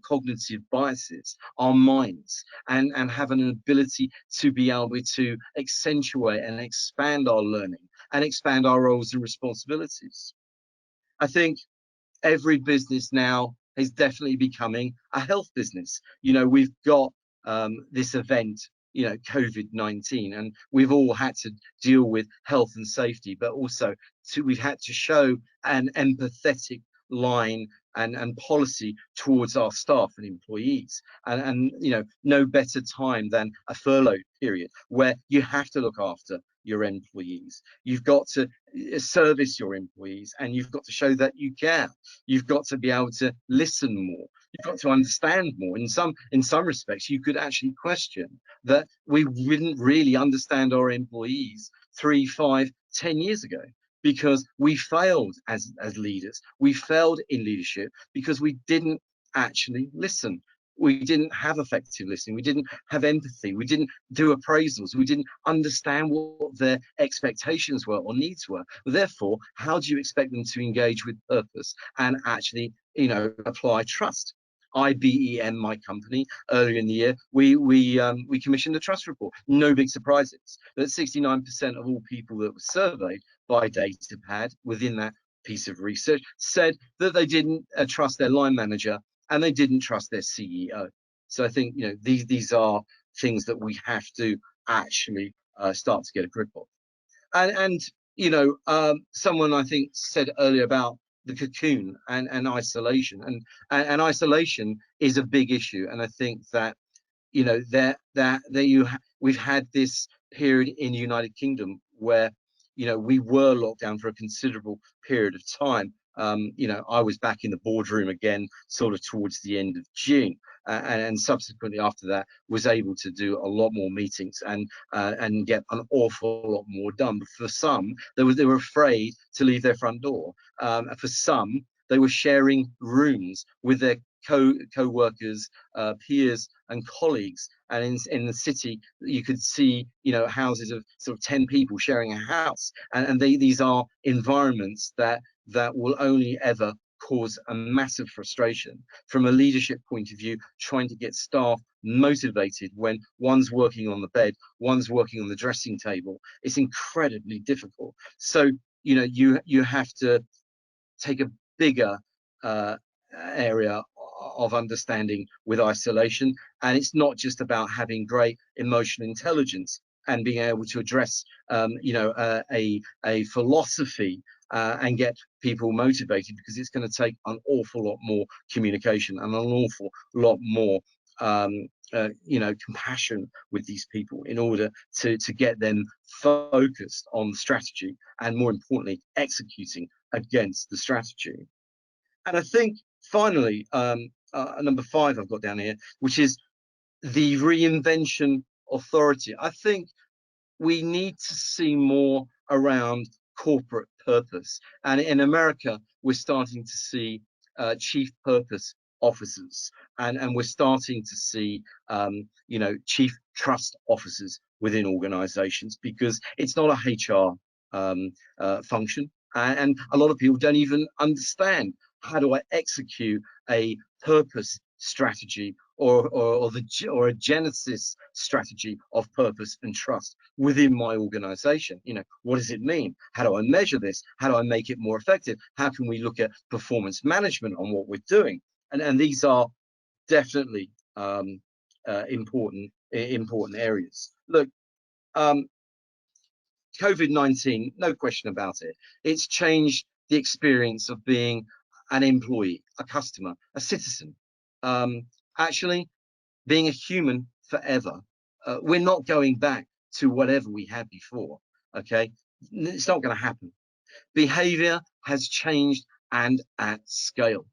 cognitive biases, our minds, and have an ability to be able to accentuate and expand our learning and expand our roles and responsibilities. I think every business now is definitely becoming a health business. You know, we've got this event, you know, COVID-19, and we've all had to deal with health and safety, but also we've had to show an empathetic line and policy towards our staff and employees. And you know, no better time than a furlough period where you have to look after your employees. You've got to service your employees, and you've got to show that you care. You've got to be able to listen more. You've got to understand more. In some respects, you could actually question that we didn't really understand our employees 3, 5, 10 years ago, because we failed as leaders. We failed in leadership because we didn't actually listen. We didn't have effective listening. We didn't have empathy. We didn't do appraisals. We didn't understand what their expectations were or needs were. Therefore, how do you expect them to engage with purpose and actually, apply trust? IBEM, my company, earlier in the year, we commissioned a trust report. No big surprises. That 69% of all people that were surveyed by Datapad within that piece of research said that they didn't trust their line manager and they didn't trust their CEO. So I think these are things that we have to actually start to get a grip of. And someone I think said earlier about the cocoon and isolation, and isolation is a big issue. And I think that we've had this period in the United Kingdom where we were locked down for a considerable period of time. I was back in the boardroom again sort of towards the end of June, and subsequently after that was able to do a lot more meetings and get an awful lot more done. But for some, they were afraid to leave their front door. For some, they were sharing rooms with their co-workers, peers and colleagues. And in the city, you could see, houses of sort of 10 people sharing a house. And these are environments that will only ever cause a massive frustration from a leadership point of view, trying to get staff motivated when one's working on the bed, one's working on the dressing table. It's incredibly difficult. So, you have to take a bigger area of understanding with isolation. And it's not just about having great emotional intelligence and being able to address a philosophy and get people motivated, because it's going to take an awful lot more communication and an awful lot more compassion with these people in order to get them focused on the strategy and, more importantly, executing against the strategy. And I think finally, number 5 I've got down here, which is the reinvention authority. I think we need to see more around corporate purpose. And in America, we're starting to see chief purpose officers, and we're starting to see chief trust officers within organizations, because it's not a HR function, and a lot of people don't even understand, how do I execute a purpose strategy or a genesis strategy of purpose and trust within my organization? What does it mean? How do I measure this? How do I make it more effective? How can we look at performance management on what we're doing? And these are definitely important areas. Look, COVID-19, no question about it. It's changed the experience of being an employee, a customer, a citizen, actually being a human forever. We're not going back to whatever we had before, okay? It's not going to happen. Behavior has changed, and at scale,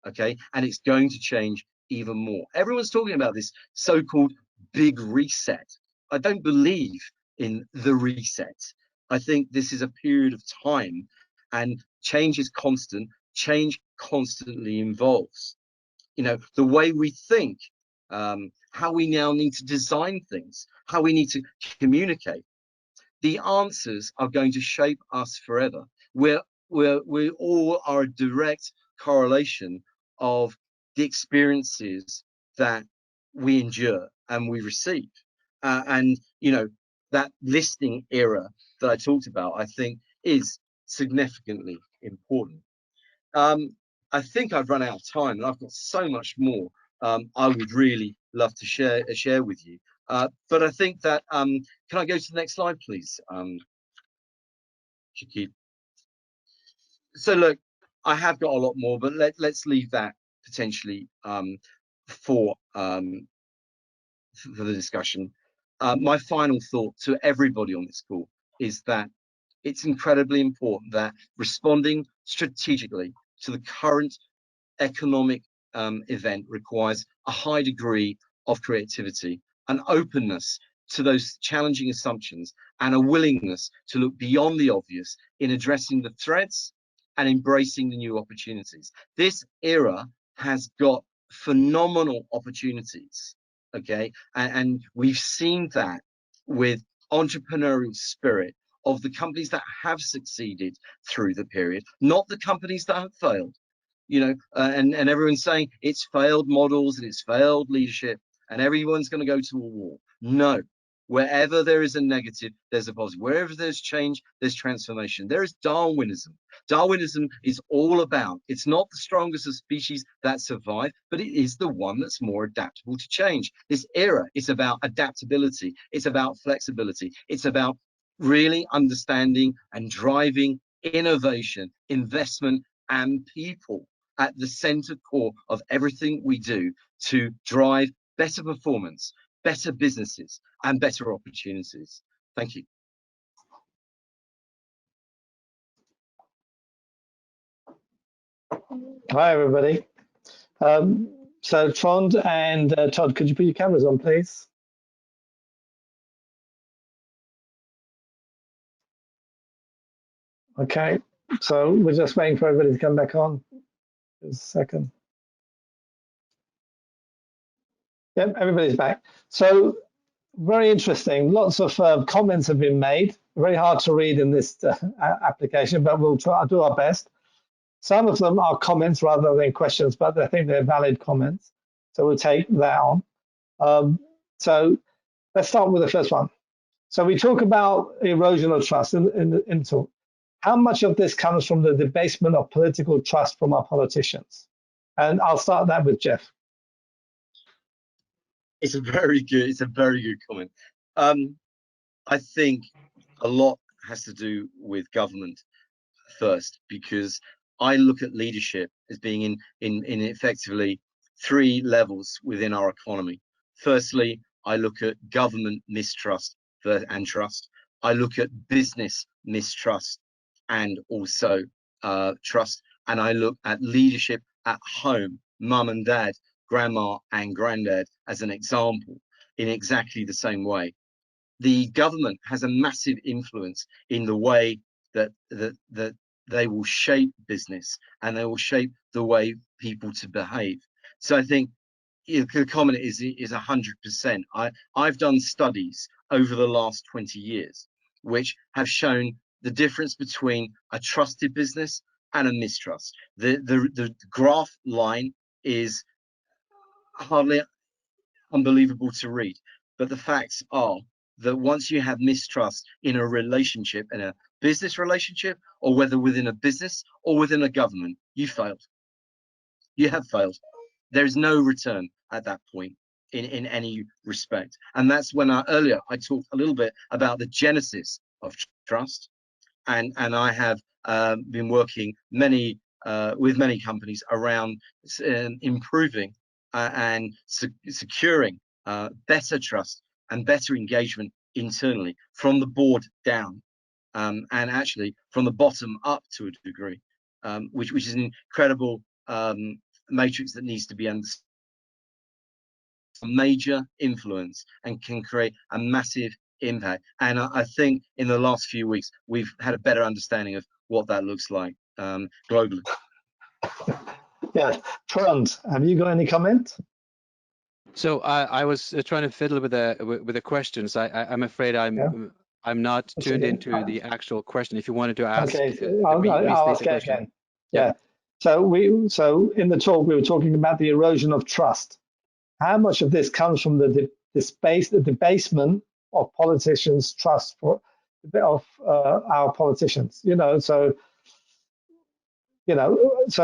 okay? And it's going to change even more. Everyone's talking about this so-called big reset. I don't believe in the reset. I think this is a period of time, and change is constant. Change constantly evolves. The way we think, how we now need to design things, how we need to communicate. The answers are going to shape us forever. We all are a direct correlation of the experiences that we endure and we receive. And that listening era that I talked about, I think, is significantly important. I think I've run out of time, and I've got so much more I would really love to share with you. But I think that, can I go to the next slide, please, Shakib? So look, I have got a lot more, but let's leave that potentially for the discussion. My final thought to everybody on this call: is that it's incredibly important that responding strategically to the current economic event requires a high degree of creativity, an openness to those challenging assumptions, and a willingness to look beyond the obvious in addressing the threats and embracing the new opportunities. This era has got phenomenal opportunities, okay? And we've seen that with entrepreneurial spirit of the companies that have succeeded through the period, not the companies that have failed. You know, and everyone's saying it's failed models and it's failed leadership and everyone's going to go to a wall. No, wherever there is a negative, there's a positive. Wherever there's change, there's transformation. There is Darwinism. Darwinism is all about, it's not the strongest of species that survive, but it is the one that's more adaptable to change. This era is about adaptability. It's about flexibility. It's about really understanding and driving innovation, investment, and people at the center core of everything we do to drive better performance, better businesses, and better opportunities. Thank you. Hi, everybody. So Trond and Todd, could you put your cameras on, please? Okay, so we're just waiting for everybody to come back on. Just a second. Yep, everybody's back. So very interesting. Lots of comments have been made. Very hard to read in this application, but we'll try to do our best. Some of them are comments rather than questions, but I think they're valid comments. So we'll take that on. So let's start with the first one. So we talk about erosion of trust in talk. How much of this comes from the debasement of political trust from our politicians? And I'll start that with Jeff. It's a very good comment. I think a lot has to do with government first, because I look at leadership as being in effectively 3 levels within our economy. Firstly, I look at government mistrust and trust. I look at business mistrust and also trust. And I look at leadership at home, mum and dad, grandma and granddad, as an example, in exactly the same way. The government has a massive influence in the way that they will shape business, and they will shape the way people to behave. So I think the comment is 100%. I've done studies over the last 20 years which have shown the difference between a trusted business and a mistrust. The graph line is hardly unbelievable to read, but the facts are that once you have mistrust in a relationship, in a business relationship, or whether within a business or within a government, you failed. You have failed. There is no return at that point in any respect. And that's when earlier I talked a little bit about the genesis of trust. And I have been working with many companies around improving and securing better trust and better engagement internally from the board down, and actually from the bottom up to a degree, which is an incredible matrix that needs to be understood. A major influence and can create a massive impact. And I think in the last few weeks, we've had a better understanding of what that looks like globally. Yeah, Trond, have you got any comment? So I was trying to fiddle with the questions. I'm afraid I'm not tuned into the actual question. If you wanted to ask, I'll ask it again. Yeah. So in the talk we were talking about the erosion of trust. How much of this comes from the debasement of politicians' trust of our politicians? So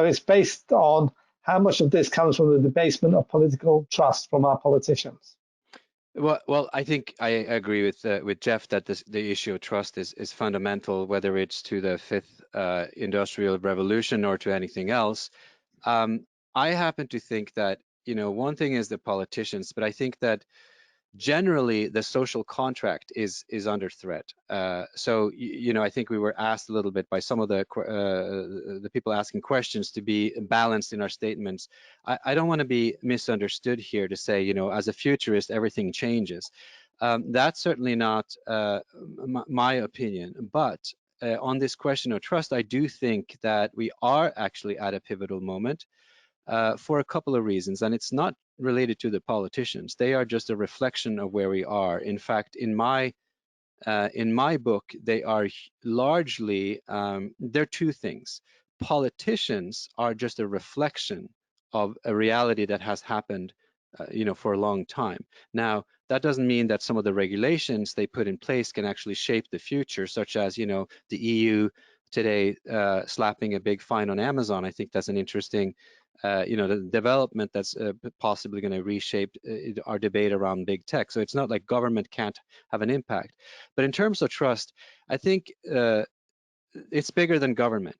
it's based on how much of this comes from the debasement of political trust from our politicians. Well, I think I agree with Jeff that the issue of trust is fundamental, whether it's to the 5th industrial revolution or to anything else. I happen to think that one thing is the politicians, but I think that generally the social contract is under threat. So I think we were asked a little bit by some of the people asking questions to be balanced in our statements. I don't want to be misunderstood here to say, as a futurist, everything changes. That's certainly not my opinion, but on this question of trust, I do think that we are actually at a pivotal moment. For a couple of reasons, and it's not related to the politicians. They are just a reflection of where we are. In fact, in my book, they are largely, they're two things. Politicians are just a reflection of a reality that has happened, for a long time. Now, that doesn't mean that some of the regulations they put in place can actually shape the future, such as, the EU today slapping a big fine on Amazon. I think that's an interesting the development that's possibly going to reshape our debate around big tech. So it's not like government can't have an impact. But in terms of trust, I think it's bigger than government.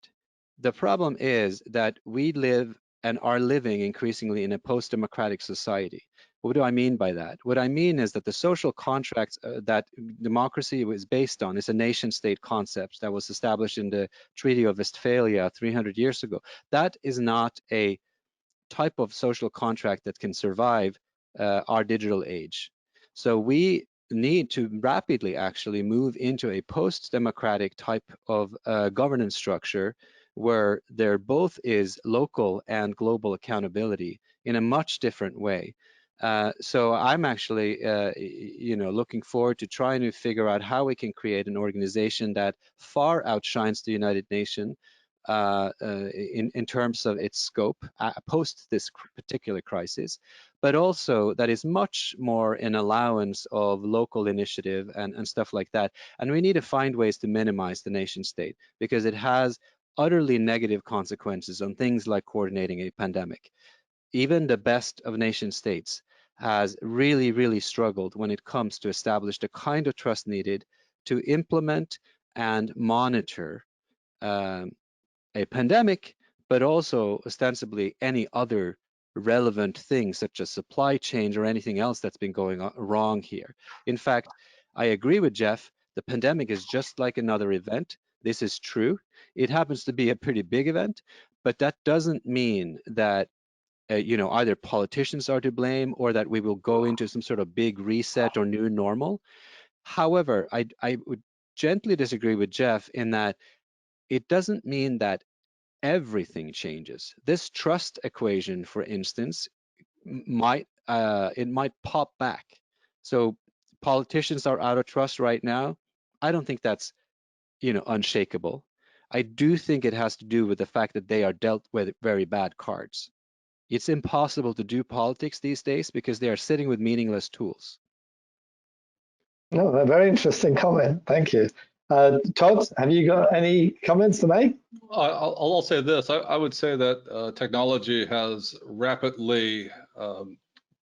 The problem is that we live and are living increasingly in a post-democratic society. What do I mean by that? What I mean is that the social contracts that democracy was based on is a nation-state concept that was established in the Treaty of Westphalia 300 years ago. That is not a type of social contract that can survive our digital age. So we need to rapidly actually move into a post-democratic type of governance structure where there both is local and global accountability in a much different way. So I'm actually, looking forward to trying to figure out how we can create an organization that far outshines the United Nations in terms of its scope post this particular crisis, but also that is much more an allowance of local initiative and stuff like that. And we need to find ways to minimize the nation state because it has utterly negative consequences on things like coordinating a pandemic. Even the best of nation states has really, really struggled when it comes to establish the kind of trust needed to implement and monitor a pandemic, but also ostensibly any other relevant things such as supply chain or anything else that's been going on wrong here. In fact, I agree with Jeff, the pandemic is just like another event. This is true. It happens to be a pretty big event, but that doesn't mean that either politicians are to blame or that we will go into some sort of big reset or new normal. However, I would gently disagree with Jeff in that it doesn't mean that everything changes. This trust equation, for instance, might pop back. So politicians are out of trust right now. I don't think that's unshakable. I do think it has to do with the fact that they are dealt with very bad cards. It's impossible to do politics these days because they are sitting with meaningless tools. No, a very interesting comment. Thank you. Todd, have you got any comments to make? I'll say this. I would say that technology has rapidly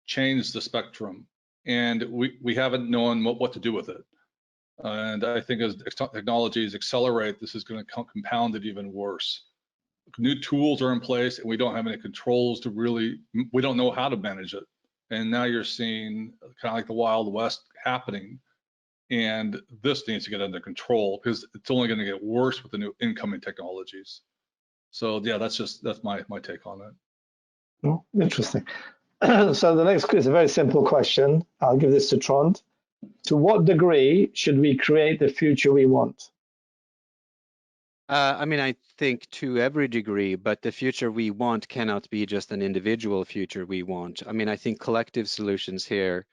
changed the spectrum, and we haven't known what to do with it. And I think as technologies accelerate, this is going to compound it even worse. New tools are in place, and we don't have any controls to we don't know how to manage it. And now you're seeing kind of like the Wild West happening. And this needs to get under control because it's only going to get worse with the new incoming technologies. So yeah, that's my take on it. Oh, interesting. So the next is a very simple question. I'll give this to Trond. To what degree should we create the future we want? I think to every degree, but the future we want cannot be just an individual future we want. I think collective solutions here,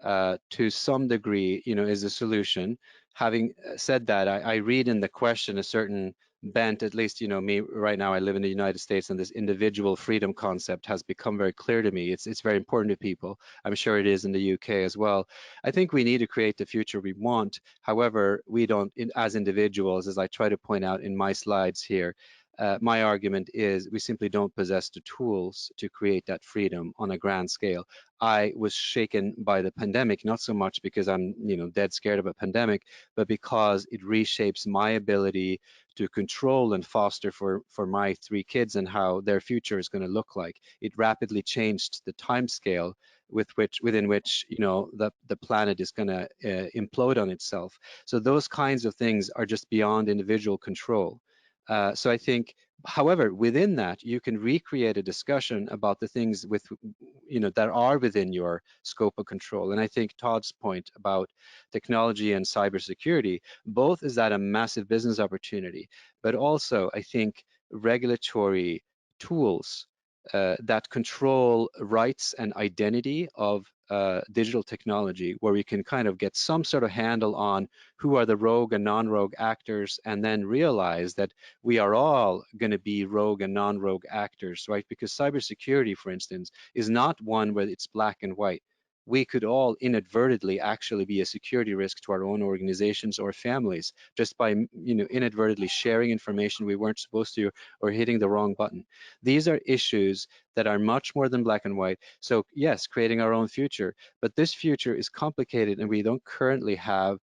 to some degree, is a solution. Having said that, I read in the question a certain bent, at least, me right now, I live in the United States, and this individual freedom concept has become very clear to me. It's very important to people. I'm sure it is in the UK as well. I think we need to create the future we want. However, we don't, as individuals, as I try to point out in my slides here, my argument is we simply don't possess the tools to create that freedom on a grand scale. I was shaken by the pandemic, not so much because I'm, dead scared of a pandemic, but because it reshapes my ability to control and foster for my 3 kids and how their future is going to look like. It rapidly changed the time scale within which the planet is going to implode on itself. So those kinds of things are just beyond individual control. So I think, however, within that, you can recreate a discussion about the things that are within your scope of control. And I think Todd's point about technology and cybersecurity, both is that a massive business opportunity, but also I think regulatory tools that control rights and identity of digital technology, where we can kind of get some sort of handle on who are the rogue and non-rogue actors, and then realize that we are all going to be rogue and non-rogue actors, right? Because cybersecurity, for instance, is not one where it's black and white. We could all inadvertently actually be a security risk to our own organizations or families just by inadvertently sharing information we weren't supposed to, or hitting the wrong button. These are issues that are much more than black and white. So yes, creating our own future, but this future is complicated, and we don't currently have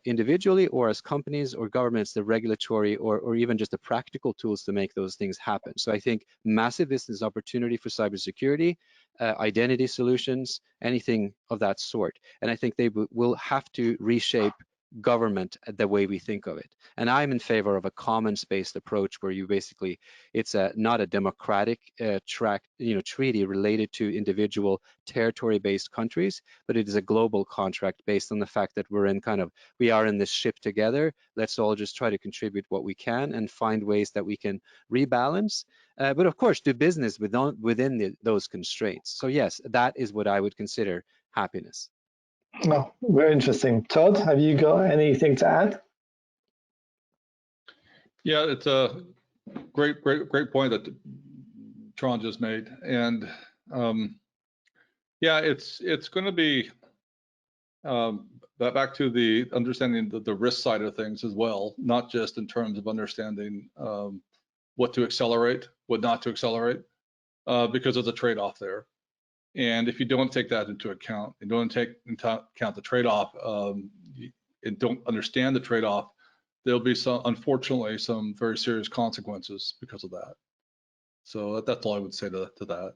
individually or as companies or governments the regulatory or even just the practical tools to make those things happen. So I think massive business opportunity for cybersecurity, identity solutions, anything of that sort. And I think they will have to reshape government the way we think of it. And I'm in favor of a commons-based approach where you basically, it's not a democratic treaty related to individual territory-based countries, but it is a global contract based on the fact that we are in this ship together. Let's all just try to contribute what we can and find ways that we can rebalance, but of course do business within those constraints. So yes, that is what I would consider happiness. Oh, very interesting. Todd, have you got anything to add? Yeah, it's a great point that Tron just made, and yeah, it's going to be back to the understanding the risk side of things as well, not just in terms of understanding what to accelerate, what not to accelerate, because there's a trade-off there. And if you don't take that into account, and don't take into account the trade-off, and don't understand the trade-off, there'll be unfortunately, some very serious consequences because of that. So that's all I would say to that.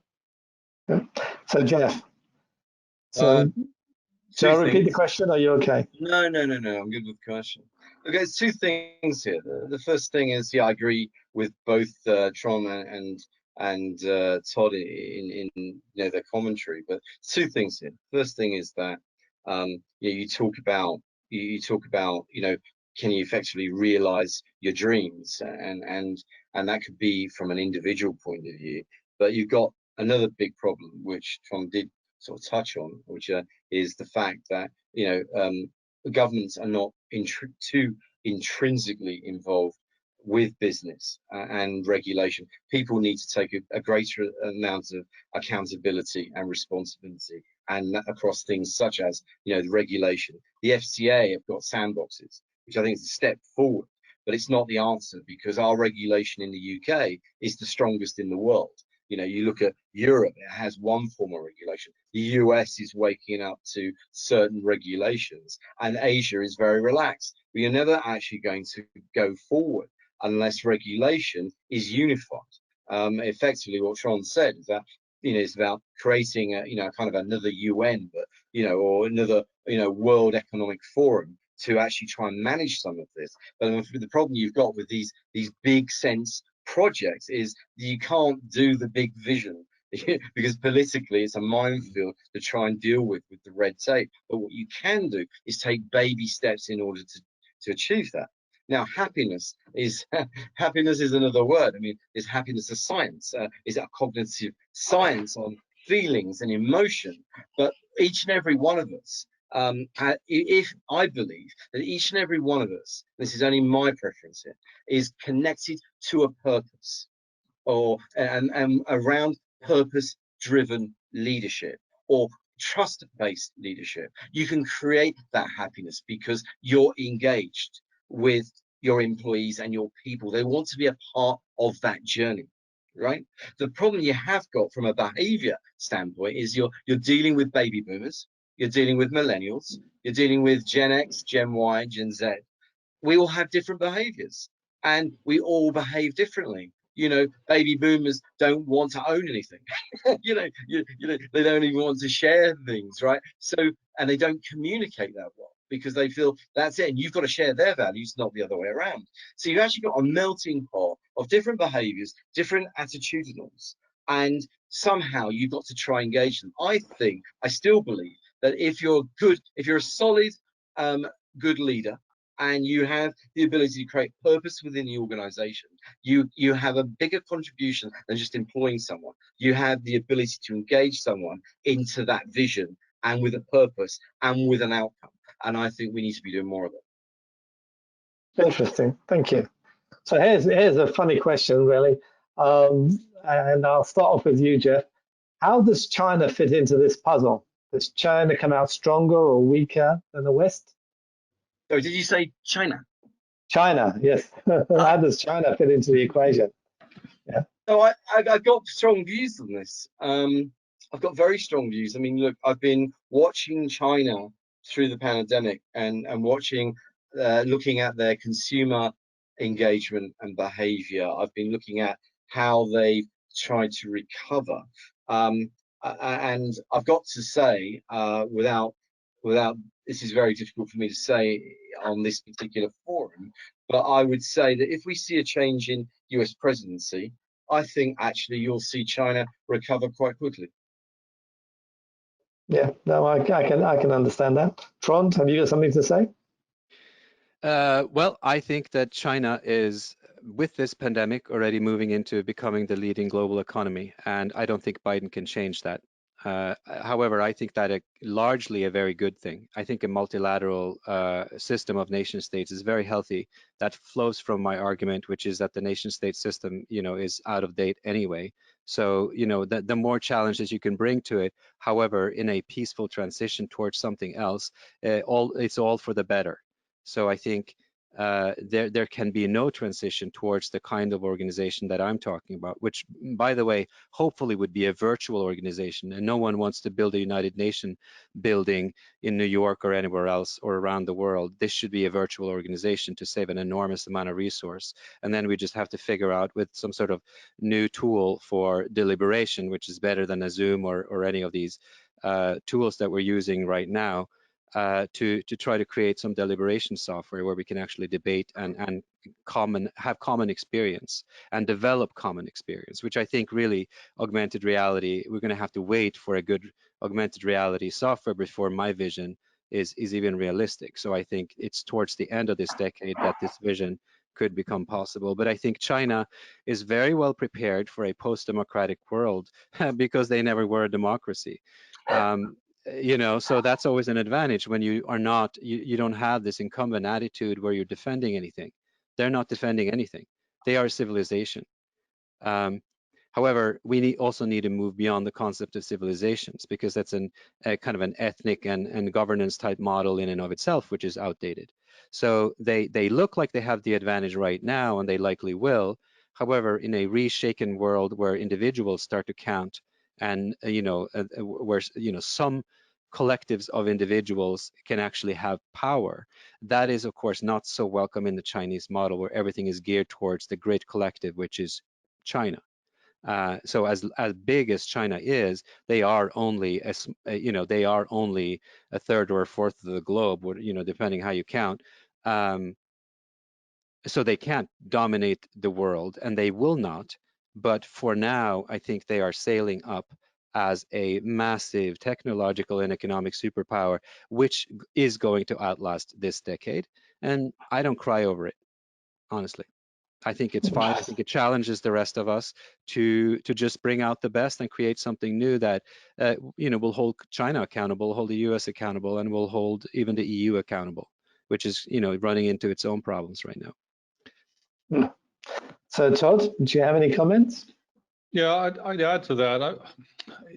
Yeah. So Jeff, shall I repeat the question? Or are you okay? No, I'm good with the question. Okay, there's two things here. The first thing is, yeah, I agree with both Tron and Todd in their commentary. But two things here. First thing is that you talk about can you effectively realize your dreams, and that could be from an individual point of view. But you've got another big problem, which Tron did sort of touch on, which is the fact that governments are not too intrinsically involved with business and regulation. People need to take a greater amount of accountability and responsibility, and across things such as the regulation. The FCA have got sandboxes, which I think is a step forward, but it's not the answer, because our regulation in the UK is the strongest in the world. You look at Europe, it has one form of regulation. The US is waking up to certain regulations, and Asia is very relaxed. We are never actually going to go forward unless regulation is unified. Effectively, what Tron said is that it's about creating a kind of another UN, but or another World Economic Forum to actually try and manage some of this. But the problem you've got with these big sense projects is you can't do the big vision because politically it's a minefield to try and deal with the red tape. But what you can do is take baby steps in order to achieve that. Now, happiness is another word. I mean, is happiness a science? Is it a cognitive science on feelings and emotion? But each and every one of us, if I believe that each and every one of us, this is only my preference here, is connected to a purpose, and around purpose-driven leadership or trust-based leadership, you can create that happiness because you're engaged with your employees and your people. They want to be a part of that journey, right? The problem you have got from a behavior standpoint is you're dealing with baby boomers, you're dealing with millennials, you're dealing with Gen X, Gen Y, Gen Z. We all have different behaviors, and we all behave differently. you know, baby boomers don't want to own anything. you know, they don't even want to share things, right? So, and they don't communicate that well because they feel that's it. And you've got to share their values, not the other way around. So you've actually got a melting pot of different behaviors, different attitudinals, and somehow you've got to try and engage them. I still believe that if you're good, if you're a solid, good leader, and you have the ability to create purpose within the organization, you have a bigger contribution than just employing someone. You have the ability to engage someone into that vision and with a purpose and with an outcome. And I think we need to be doing more of it. Interesting. Thank you. So here's a funny question, really. And I'll start off with you, Jeff. How does China fit into this puzzle? Does China come out stronger or weaker than the West? So did you say China? China, yes. How does China fit into the equation? Yeah. So I've got strong views on this. I've got very strong views. I mean, look, I've been watching China through the pandemic and watching, looking at their consumer engagement and behavior. I've been looking at how they try to recover. And I've got to say, without, this is very difficult for me to say on this particular forum, but I would say that if we see a change in US presidency, I think actually you'll see China recover quite quickly. Yeah, no, I can understand that. Trond, have you got something to say? Well, I think that China is, with this pandemic, already moving into becoming the leading global economy, and I don't think Biden can change that. However, I think that largely a very good thing. I think a multilateral system of nation states is very healthy. That flows from my argument, which is that the nation state system, is out of date anyway. So, the more challenges you can bring to it, however, in a peaceful transition towards something else, it's all for the better. So I think there can be no transition towards the kind of organization that I'm talking about, which, by the way, hopefully would be a virtual organization. And no one wants to build a United Nations building in New York or anywhere else or around the world. This should be a virtual organization to save an enormous amount of resource. And then we just have to figure out with some sort of new tool for deliberation, which is better than a Zoom or any of these tools that we're using right now. To try to create some deliberation software where we can actually debate and have common experience and develop common experience, which I think really augmented reality, we're going to have to wait for a good augmented reality software before my vision is even realistic. So I think it's towards the end of this decade that this vision could become possible. But I think China is very well prepared for a post-democratic world because they never were a democracy. So that's always an advantage when you are not, you don't have this incumbent attitude where you're defending anything. They're not defending anything. They are a civilization. However, we also need to move beyond the concept of civilizations because that's a kind of an ethnic and governance type model in and of itself, which is outdated. So they look like they have the advantage right now, and they likely will. However, in a reshaken world where individuals start to count, and where some collectives of individuals can actually have power, that is of course not so welcome in the Chinese model, where everything is geared towards the great collective, which is China. So as big as China is, they are only they are only a third or a fourth of the globe, depending how you count. So they can't dominate the world, and they will not. But for now, I think they are sailing up as a massive technological and economic superpower, which is going to outlast this decade. And I don't cry over it, honestly. I think it's fine. I think it challenges the rest of us to just bring out the best and create something new that will hold China accountable, hold the US accountable, and will hold even the EU accountable, which is running into its own problems right now. So Todd, do you have any comments? Yeah, I'd add to that.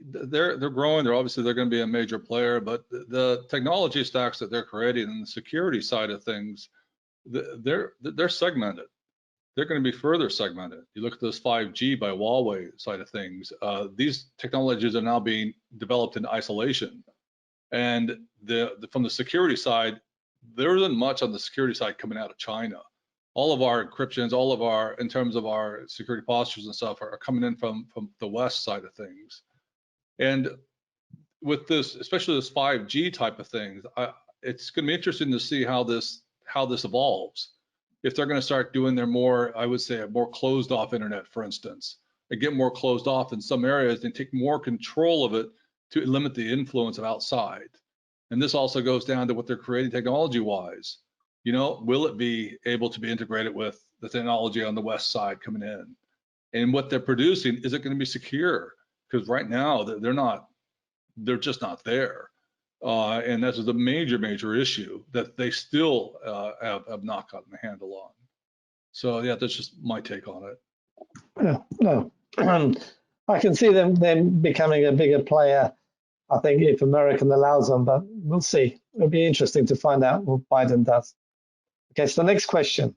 They're growing. They're going to be a major player, but the technology stacks that they're creating and the security side of things, they're segmented. They're going to be further segmented. You look at this 5G by Huawei side of things. These technologies are now being developed in isolation, and from the security side, there isn't much on the security side coming out of China. all of our encryptions, all of our, in terms of our security postures and stuff, are coming in from the west side of things. And with this, especially this 5G type of things, it's going to be interesting to see how this evolves. If they're going to start doing their more, I would say, a more closed off internet, for instance, and get more closed off in some areas and take more control of it to limit the influence of outside. And this also goes down to what they're creating technology wise. You know, will it be able to be integrated with the technology on the west side coming in? And what they're producing, is it going to be secure? Because right now they're just not there. And that's the major issue that they still have not gotten a handle on. So yeah, that's just my take on it. Yeah, no. I can see them becoming a bigger player, I think, if America allows them, but we'll see. It'll be interesting to find out what Biden does. Okay, so the next question.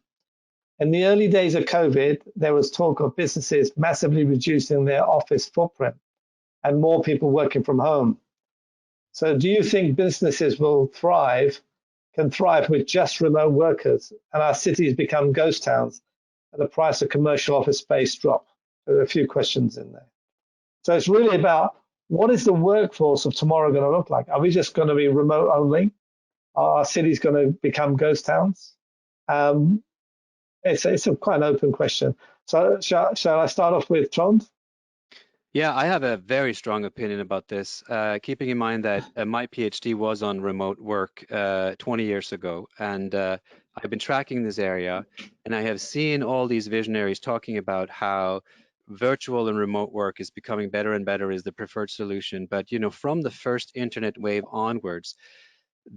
In the early days of COVID, there was talk of businesses massively reducing their office footprint and more people working from home. So do you think businesses can thrive with just remote workers, and our cities become ghost towns and the price of commercial office space drop? There are a few questions in there. So it's really about, what is the workforce of tomorrow going to look like? Are we just going to be remote only? Are our cities going to become ghost towns? It's a quite an open question. So shall I start off with Trond? Yeah, I have a very strong opinion about this, keeping in mind that my PhD was on remote work 20 years ago, and I've been tracking this area, and I have seen all these visionaries talking about how virtual and remote work is becoming better and better, is the preferred solution. But, you know, from the first internet wave onwards,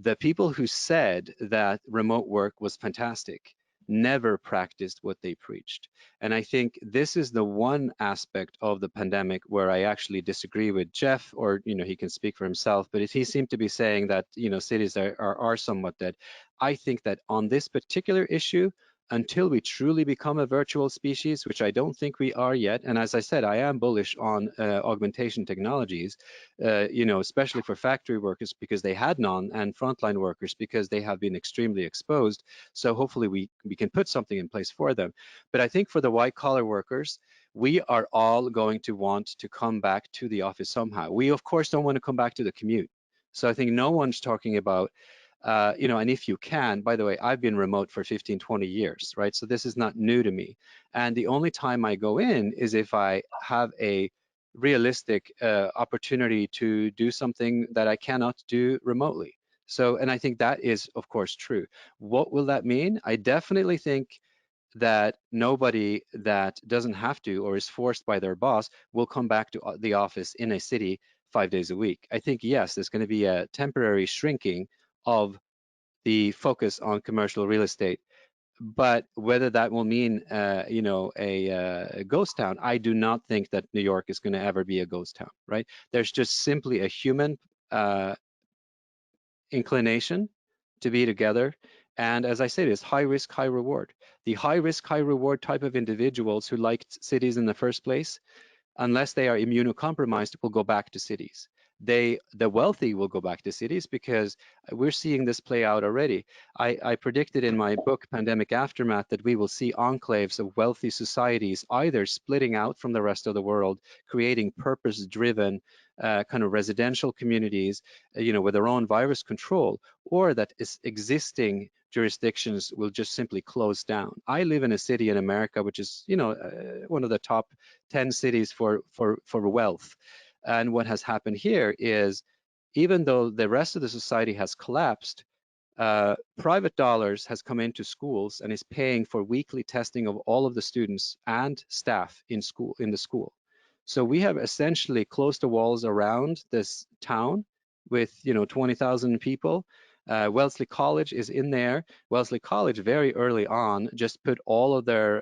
the people who said that remote work was fantastic never practiced what they preached. And I think this is the one aspect of the pandemic where I actually disagree with Jeff, or, you know, he can speak for himself, but if he seemed to be saying that, you know, cities are somewhat dead, I think that on this particular issue, until we truly become a virtual species, which I don't think we are yet, and as I said, I am bullish on augmentation technologies, you know, especially for factory workers because they had none, and frontline workers because they have been extremely exposed. So hopefully we can put something in place for them. But I think for the white collar workers, we are all going to want to come back to the office somehow. We of course don't want to come back to the commute. So I think no one's talking about you know, and if you can, by the way, I've been remote for 15, 20 years, right? So this is not new to me. And the only time I go in is if I have a realistic opportunity to do something that I cannot do remotely. So, and I think that is, of course, true. What will that mean? I definitely think that nobody that doesn't have to or is forced by their boss will come back to the office in a city 5 days a week. I think, yes, there's going to be a temporary shrinking of the focus on commercial real estate, but whether that will mean, you know, a ghost town, I do not think that New York is going to ever be a ghost town, right? There's just simply a human inclination to be together. And as I said, it's high risk, high reward. The high risk, high reward type of individuals who liked cities in the first place, unless they are immunocompromised, will go back to cities. The wealthy will go back to cities because we're seeing this play out already. I predicted in my book, Pandemic Aftermath, that we will see enclaves of wealthy societies either splitting out from the rest of the world, creating purpose-driven kind of residential communities, you know, with their own virus control, or that existing jurisdictions will just simply close down. I live in a city in America, which is, you know, one of the top 10 cities for wealth. And what has happened here is, even though the rest of the society has collapsed, private dollars has come into schools and is paying for weekly testing of all of the students and staff in the school. So we have essentially closed the walls around this town with, you know, 20,000 people. Wellesley College is in there. Wellesley College very early on just put all of their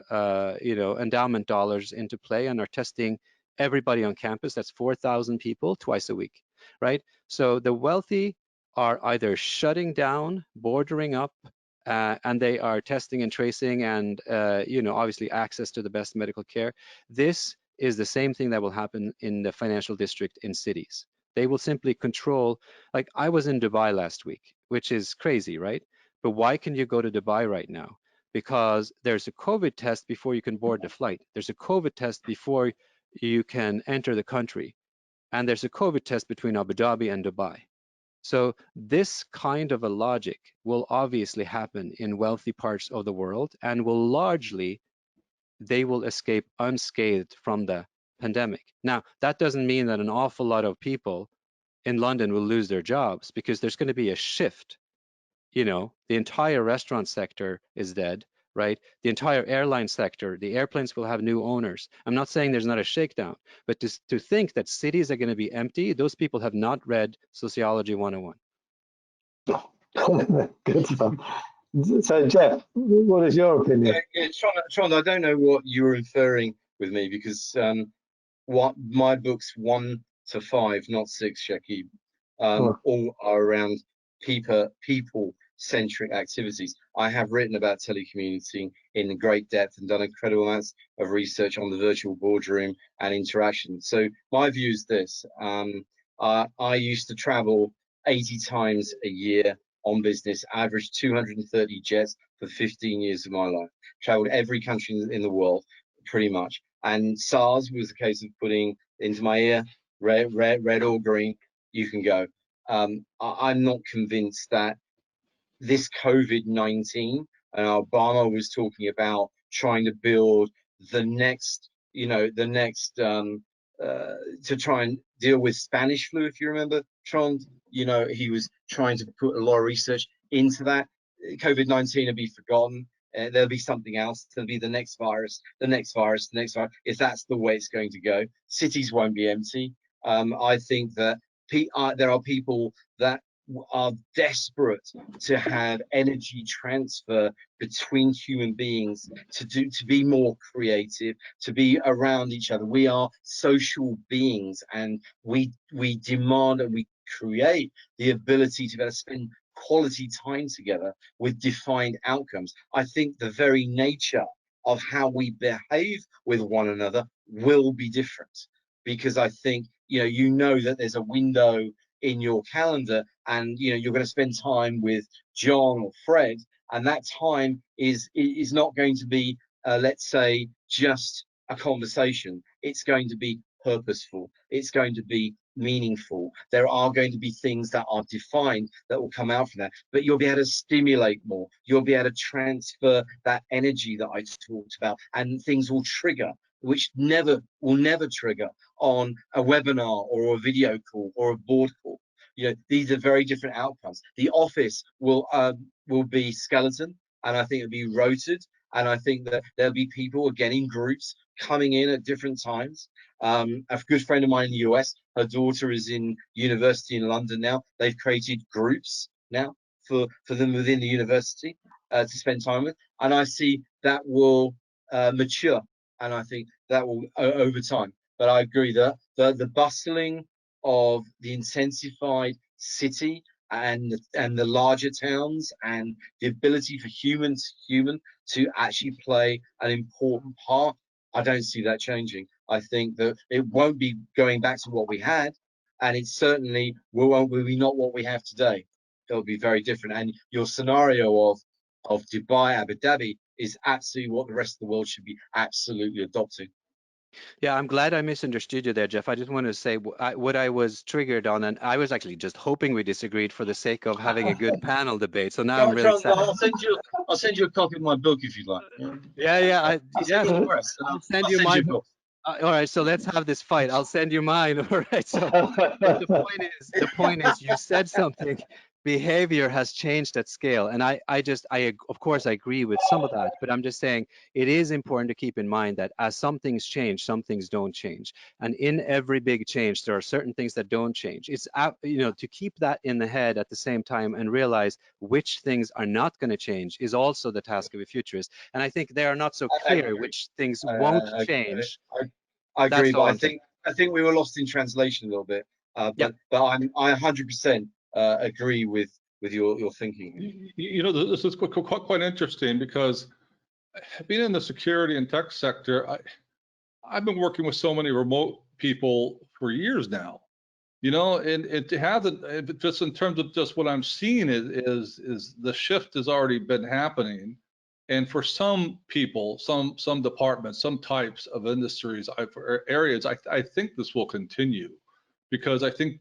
you know, endowment dollars into play and are testing everybody on campus. That's 4,000 people twice a week, right? So the wealthy are either shutting down, bordering up, and they are testing and tracing and, you know, obviously access to the best medical care. This is the same thing that will happen in the financial district in cities. They will simply control, like I was in Dubai last week, which is crazy, right? But why can you go to Dubai right now? because there's a COVID test before you can board the flight. There's a COVID test before you can enter the country. And there's a COVID test between Abu Dhabi and Dubai. So this kind of a logic will obviously happen in wealthy parts of the world and will largely, they will escape unscathed from the pandemic. Now, that doesn't mean that an awful lot of people in London will lose their jobs, because there's going to be a shift. You know, the entire restaurant sector is dead, right? The entire airline sector, the airplanes will have new owners. I'm not saying there's not a shakedown, but to think that cities are going to be empty, those people have not read Sociology 101. Good stuff. So, Jeff, what is your opinion? Trond, I don't know what you were inferring with me, because what my book's 1 to 5, not 6, Shaki, all are around people-centric activities. I have written about telecommuting in great depth and done incredible amounts of research on the virtual boardroom and interaction. So my view is this: I used to travel 80 times a year on business, averaged 230 jets for 15 years of my life. Traveled every country in the world, pretty much. And SARS was a case of putting into my ear, red or green, you can go. I'm not convinced that this COVID-19, and Obama was talking about trying to build the next, to try and deal with Spanish flu, if you remember, Trond. He was trying to put a lot of research into that. COVID-19 will be forgotten. There'll be something else. There'll be the next virus, the next virus, the next virus. If that's the way it's going to go, cities won't be empty. I think that there are people that are desperate to have energy transfer between human beings, to be more creative, to be around each other. We are social beings, and we demand and we create the ability to be able to spend quality time together with defined outcomes. I think the very nature of how we behave with one another will be different, because I think you know that there's a window in your calendar, and you're going to spend time with John or Fred, and that time is not going to be let's say just a conversation. It's going to be purposeful, it's going to be meaningful. There are going to be things that are defined that will come out from that, but you'll be able to stimulate more, you'll be able to transfer that energy that I talked about, and things will trigger which will never trigger on a webinar or a video call or a board call. These are very different outcomes. The office will be skeleton, and I think it'll be rotated, and I think that there'll be people, again, in groups coming in at different times. A good friend of mine in the US, her daughter is in university in London now. They've created groups now for them within the university to spend time with, and I see that will mature, and I think that will over time. But I agree that the bustling of the intensified city and the larger towns, and the ability for human to actually play an important part, I don't see that changing. I think that it won't be going back to what we had, and it certainly will be not what we have today. It'll be very different. And your scenario of Dubai, Abu Dhabi is absolutely what the rest of the world should be absolutely adopting. Yeah, I'm glad I misunderstood you there, Jeff. I just wanted to say what I was triggered on, and I was actually just hoping we disagreed for the sake of having a good panel debate. So now I'm really sad. I'll send you a copy of my book if you'd like. I'll send you my book. All right, so let's have this fight. I'll send you mine. All right. So the point is, you said something. Behavior has changed at scale, and I of course I agree with some of that, but I'm just saying it is important to keep in mind that as some things change, some things don't change, and in every big change there are certain things that don't change. It's to keep that in the head at the same time and realize which things are not going to change is also the task of a futurist. And I think they are not so clear which things won't change. I agree, but I think we were lost in translation a little bit. But I 100% agree with your thinking. This is quite interesting, because being in the security and tech sector, I've been working with so many remote people for years now. And it hasn't, just in terms of just what I'm seeing is the shift has already been happening, And for some people, some departments, some types of industries, areas, I think this will continue, because I think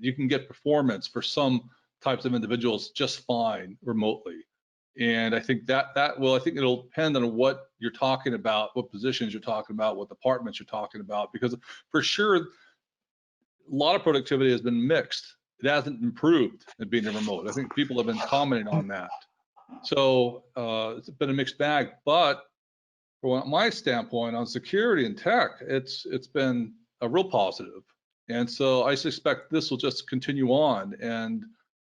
you can get performance for some types of individuals just fine remotely. And I think I think it'll depend on what you're talking about, what positions you're talking about, what departments you're talking about, because for sure, a lot of productivity has been mixed. It hasn't improved in being remote. I think people have been commenting on that. So it's been a mixed bag, but from my standpoint on security and tech, it's been a real positive. And so I suspect this will just continue on, and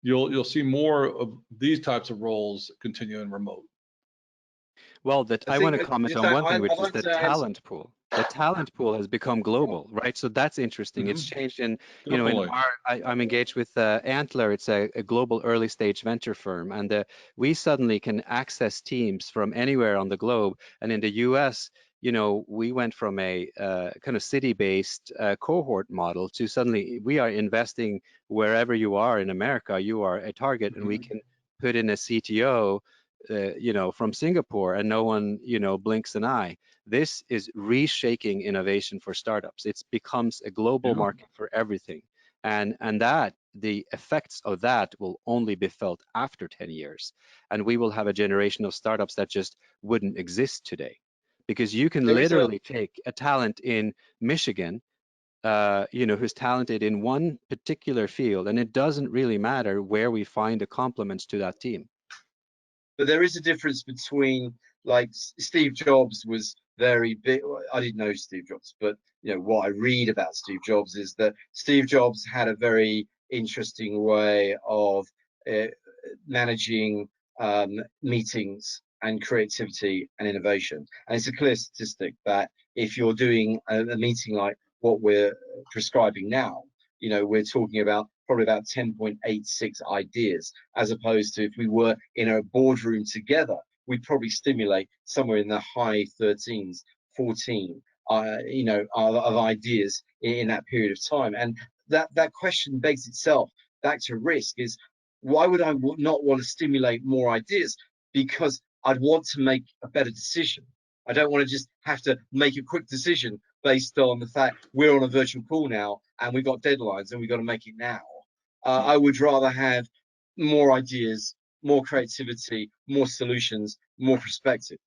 you'll see more of these types of roles continue in remote. Well, I want to comment on one thing, which is the talent pool. The talent pool has become global, right? So that's interesting. It's changed in, you know, I'm engaged with Antler. It's a global early stage venture firm, and we suddenly can access teams from anywhere on the globe. And in the US, you know, we went from a kind of city-based cohort model to suddenly we are investing wherever you are in America. You are a target, and we can put in a CTO, you know, from Singapore, and no one, you know, blinks an eye. This is reshaking innovation for startups. It becomes a global market for everything, and that the effects of that will only be felt after 10 years, and we will have a generation of startups that just wouldn't exist today, because you can literally take a talent in Michigan, you know, who's talented in one particular field, and it doesn't really matter where we find the complements to that team. But there is a difference between, like, Steve Jobs was very big. I didn't know Steve Jobs, but you know what I read about Steve Jobs is that Steve Jobs had a very interesting way of managing meetings and creativity and innovation. And it's a clear statistic that if you're doing a meeting like what we're prescribing now, you know, we're talking about probably about 10.86 ideas, as opposed to if we were in a boardroom together, we'd probably stimulate somewhere in the high 13s, 14, you know, of ideas in that period of time. And that question begs itself back to risk: is why would I not want to stimulate more ideas? Because I'd want to make a better decision. I don't want to just have to make a quick decision based on the fact we're on a virtual call now and we've got deadlines and we've got to make it now. I would rather have more ideas, more creativity, more solutions, more perspective.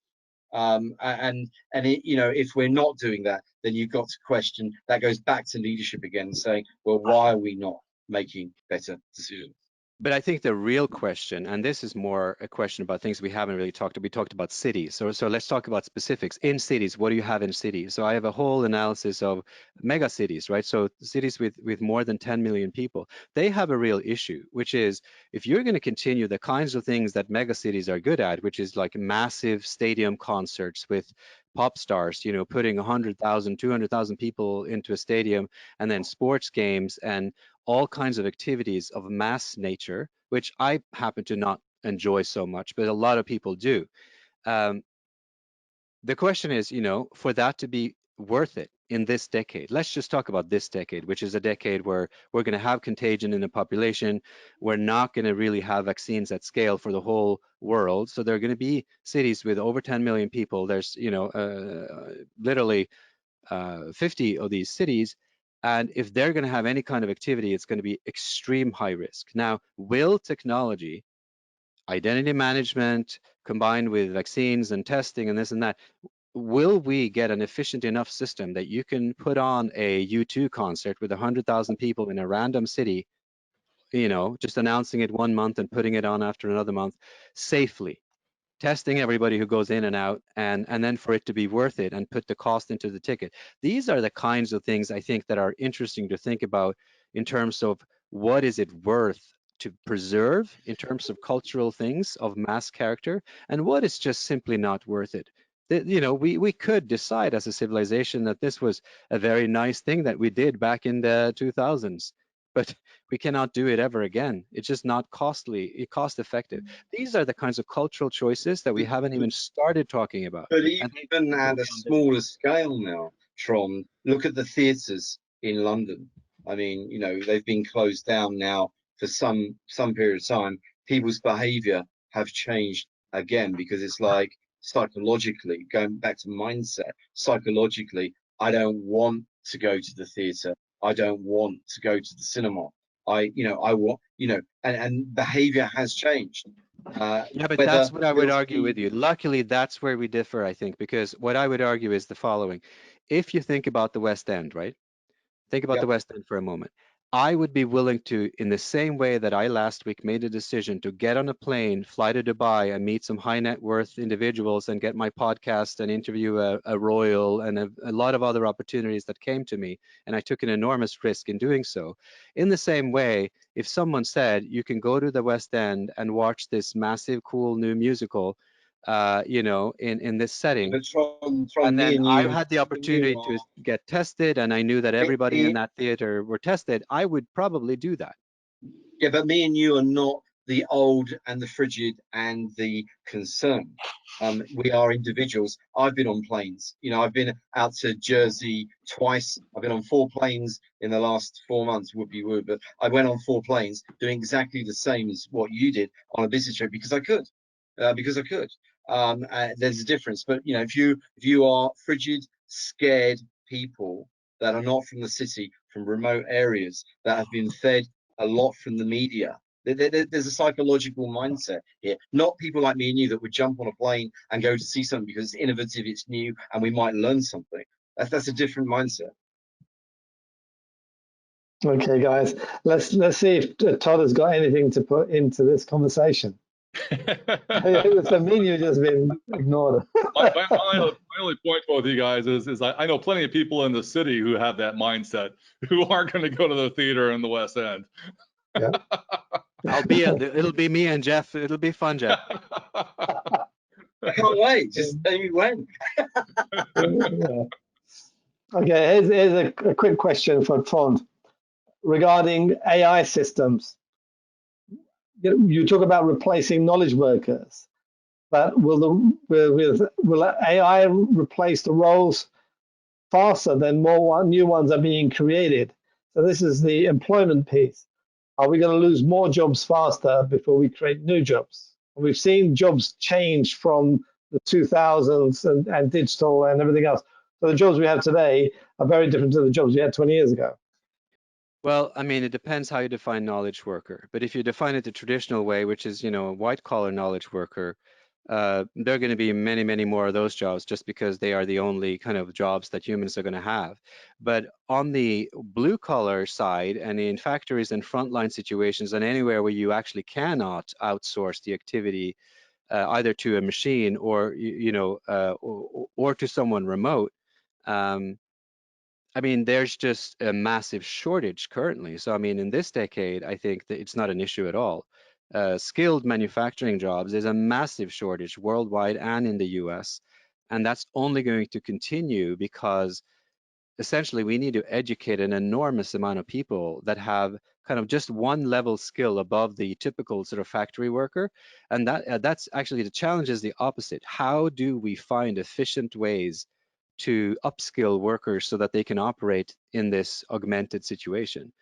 And it, you know, if we're not doing that, then you've got to question. That goes back to leadership again, saying, well, why are we not making better decisions? But I think the real question, and this is more a question about things we haven't really talked about. We talked about cities. So let's talk about specifics. In cities, what do you have in cities? So I have a whole analysis of mega cities, right? So cities with more than 10 million people, they have a real issue, which is if you're going to continue the kinds of things that mega cities are good at, which is like massive stadium concerts with pop stars, you know, putting 100,000, 200,000 people into a stadium, and then sports games and all kinds of activities of mass nature, which I happen to not enjoy so much, but a lot of people do. The question is, you know, for that to be worth it in this decade, let's just talk about this decade, which is a decade where we're going to have contagion in the population. We're not going to really have vaccines at scale for the whole world. So there are going to be cities with over 10 million people. There's, you know, literally 50 of these cities. And if they're going to have any kind of activity, it's going to be extreme high risk. Now, will technology, identity management, combined with vaccines and testing and this and that, will we get an efficient enough system that you can put on a U2 concert with 100,000 people in a random city, you know, just announcing it one month and putting it on after another month safely? Testing everybody who goes in and out, and then for it to be worth it and put the cost into the ticket. These are the kinds of things I think that are interesting to think about in terms of what is it worth to preserve in terms of cultural things of mass character, and what is just simply not worth it. You know, we could decide as a civilization that this was a very nice thing that we did back in the 2000s, but we cannot do it ever again. It's just not cost effective. These are the kinds of cultural choices that we haven't even started talking about. But even at a smaller scale now, Tron, look at the theatres in London. I mean, you know, they've been closed down now for some period of time. People's behaviour have changed again, because it's like psychologically, going back to mindset, psychologically, I don't want to go to the theatre. I don't want to go to the cinema. I want, and behavior has changed. Yeah, but that's what I would argue with you. Luckily, that's where we differ, I think, because what I would argue is the following. If you think about the West End, right? Think about the West End for a moment. I would be willing to, in the same way that I last week made a decision to get on a plane, fly to Dubai and meet some high net worth individuals and get my podcast and interview a royal and a lot of other opportunities that came to me. And I took an enormous risk in doing so. In the same way, if someone said you can go to the West End and watch this massive, cool new musical, in this setting, and then I had the opportunity to get tested, and I knew that everybody in that theater were tested, I would probably do that. Yeah, but me and you are not the old and the frigid and the concerned. We are individuals. I've been on planes. I've been out to Jersey twice. I've been on 4 planes in the last 4 months, whoopie-woo, but I went on 4 planes doing exactly the same as what you did on a business trip because I could. There's a difference, but if you are frigid, scared people that are not from the city, from remote areas, that have been fed a lot from the media, there's a psychological mindset here. Not people like me and you that would jump on a plane and go to see something because it's innovative, it's new, and we might learn something. That's a different mindset. Okay, guys, let's see if Todd has got anything to put into this conversation. So me and you just been ignored. my only point with you guys is I know plenty of people in the city who have that mindset, who aren't going to go to the theater in the West End. Yeah. It'll be me and Jeff. It'll be fun, Jeff. I can't wait. Just tell me when. Yeah. Okay, here's a quick question for Trond regarding AI systems. You talk about replacing knowledge workers, but will AI replace the roles faster than more new ones are being created? So this is the employment piece. Are we going to lose more jobs faster before we create new jobs? And we've seen jobs change from the 2000s and digital and everything else. So the jobs we have today are very different to the jobs we had 20 years ago. Well, I mean, it depends how you define knowledge worker. But if you define it the traditional way, which is, a white collar knowledge worker, there are going to be many, many more of those jobs just because they are the only kind of jobs that humans are going to have. But on the blue collar side and in factories and frontline situations and anywhere where you actually cannot outsource the activity either to a machine or, or to someone remote, I mean, there's just a massive shortage currently. So, I mean, in this decade, I think that it's not an issue at all. Skilled manufacturing jobs is a massive shortage worldwide and in the US. And that's only going to continue because essentially we need to educate an enormous amount of people that have kind of just one level skill above the typical sort of factory worker. And that's actually the challenge is the opposite. How do we find efficient ways to upskill workers so that they can operate in this augmented situation?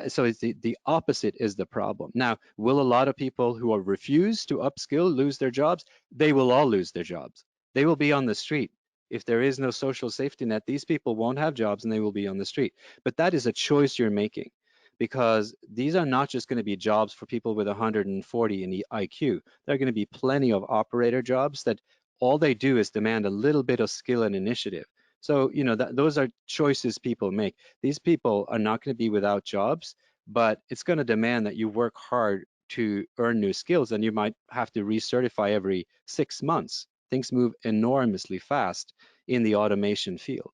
So it's the opposite is the problem. Now, will a lot of people who are refused to upskill lose their jobs? They will all lose their jobs. They will be on the street. If there is no social safety net, these people won't have jobs and they will be on the street. But that is a choice you're making because these are not just going to be jobs for people with 140 in the IQ. There are going to be plenty of operator jobs that all they do is demand a little bit of skill and initiative. So, those are choices people make. These people are not going to be without jobs, but it's going to demand that you work hard to earn new skills, and you might have to recertify every 6 months. Things move enormously fast in the automation field.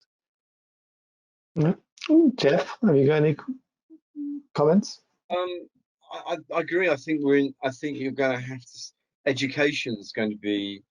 Jeff, have you got any comments? I agree. I think you're going to have to. Education is going to be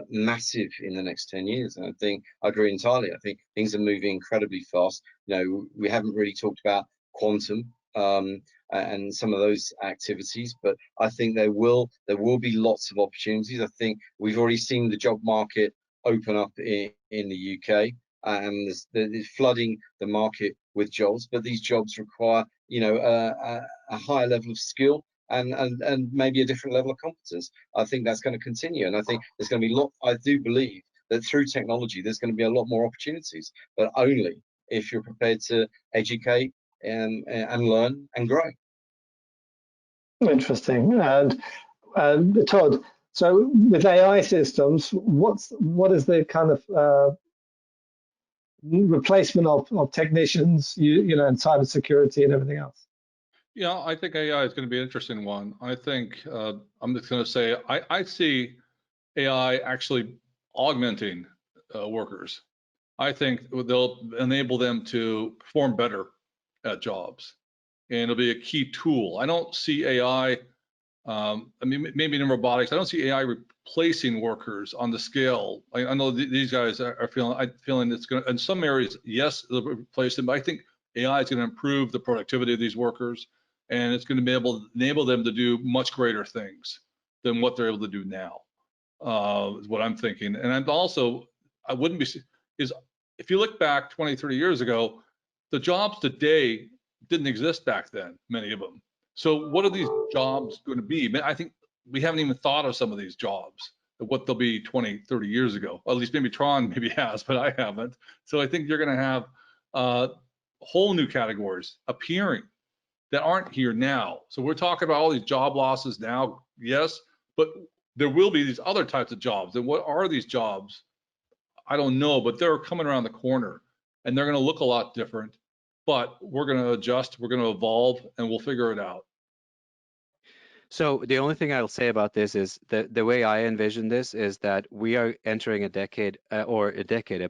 massive in the next 10 years. And I agree entirely. I think things are moving incredibly fast. We haven't really talked about quantum and some of those activities, but I think there will be lots of opportunities. I think we've already seen the job market open up in the UK, and there's flooding the market with jobs, but these jobs require a higher level of skill. and maybe a different level of competence. I think that's going to continue, and I think there's going to be I do believe that through technology there's going to be a lot more opportunities, but only if you're prepared to educate and learn and grow. Interesting. And Todd, so with AI systems, what is the kind of replacement of technicians, you know, and cybersecurity and everything else? Yeah, I think AI is going to be an interesting one. I think I'm just going to say I see AI actually augmenting workers. I think they'll enable them to perform better at jobs, and it'll be a key tool. I don't see AI. I mean, maybe in robotics, I don't see AI replacing workers on the scale. I know these guys are feeling it's going to, in some areas, yes, they'll replace them, but I think AI is going to improve the productivity of these workers, and it's going to be able to enable them to do much greater things than what they're able to do now, is what I'm thinking. And I'm also, I wouldn't be, is if you look back 20, 30 years ago, the jobs today didn't exist back then, many of them. So what are these jobs going to be? I think we haven't even thought of some of these jobs, what they'll be 20, 30 years ago. At least maybe Tron maybe has, but I haven't. So I think you're going to have whole new categories appearing that aren't here now. So we're talking about all these job losses now, yes, but there will be these other types of jobs. And what are these jobs? I don't know, but they're coming around the corner, and they're going to look a lot different. But we're going to adjust, we're going to evolve, and we'll figure it out. So the only thing I'll say about this is that the way I envision this is that we are entering a decade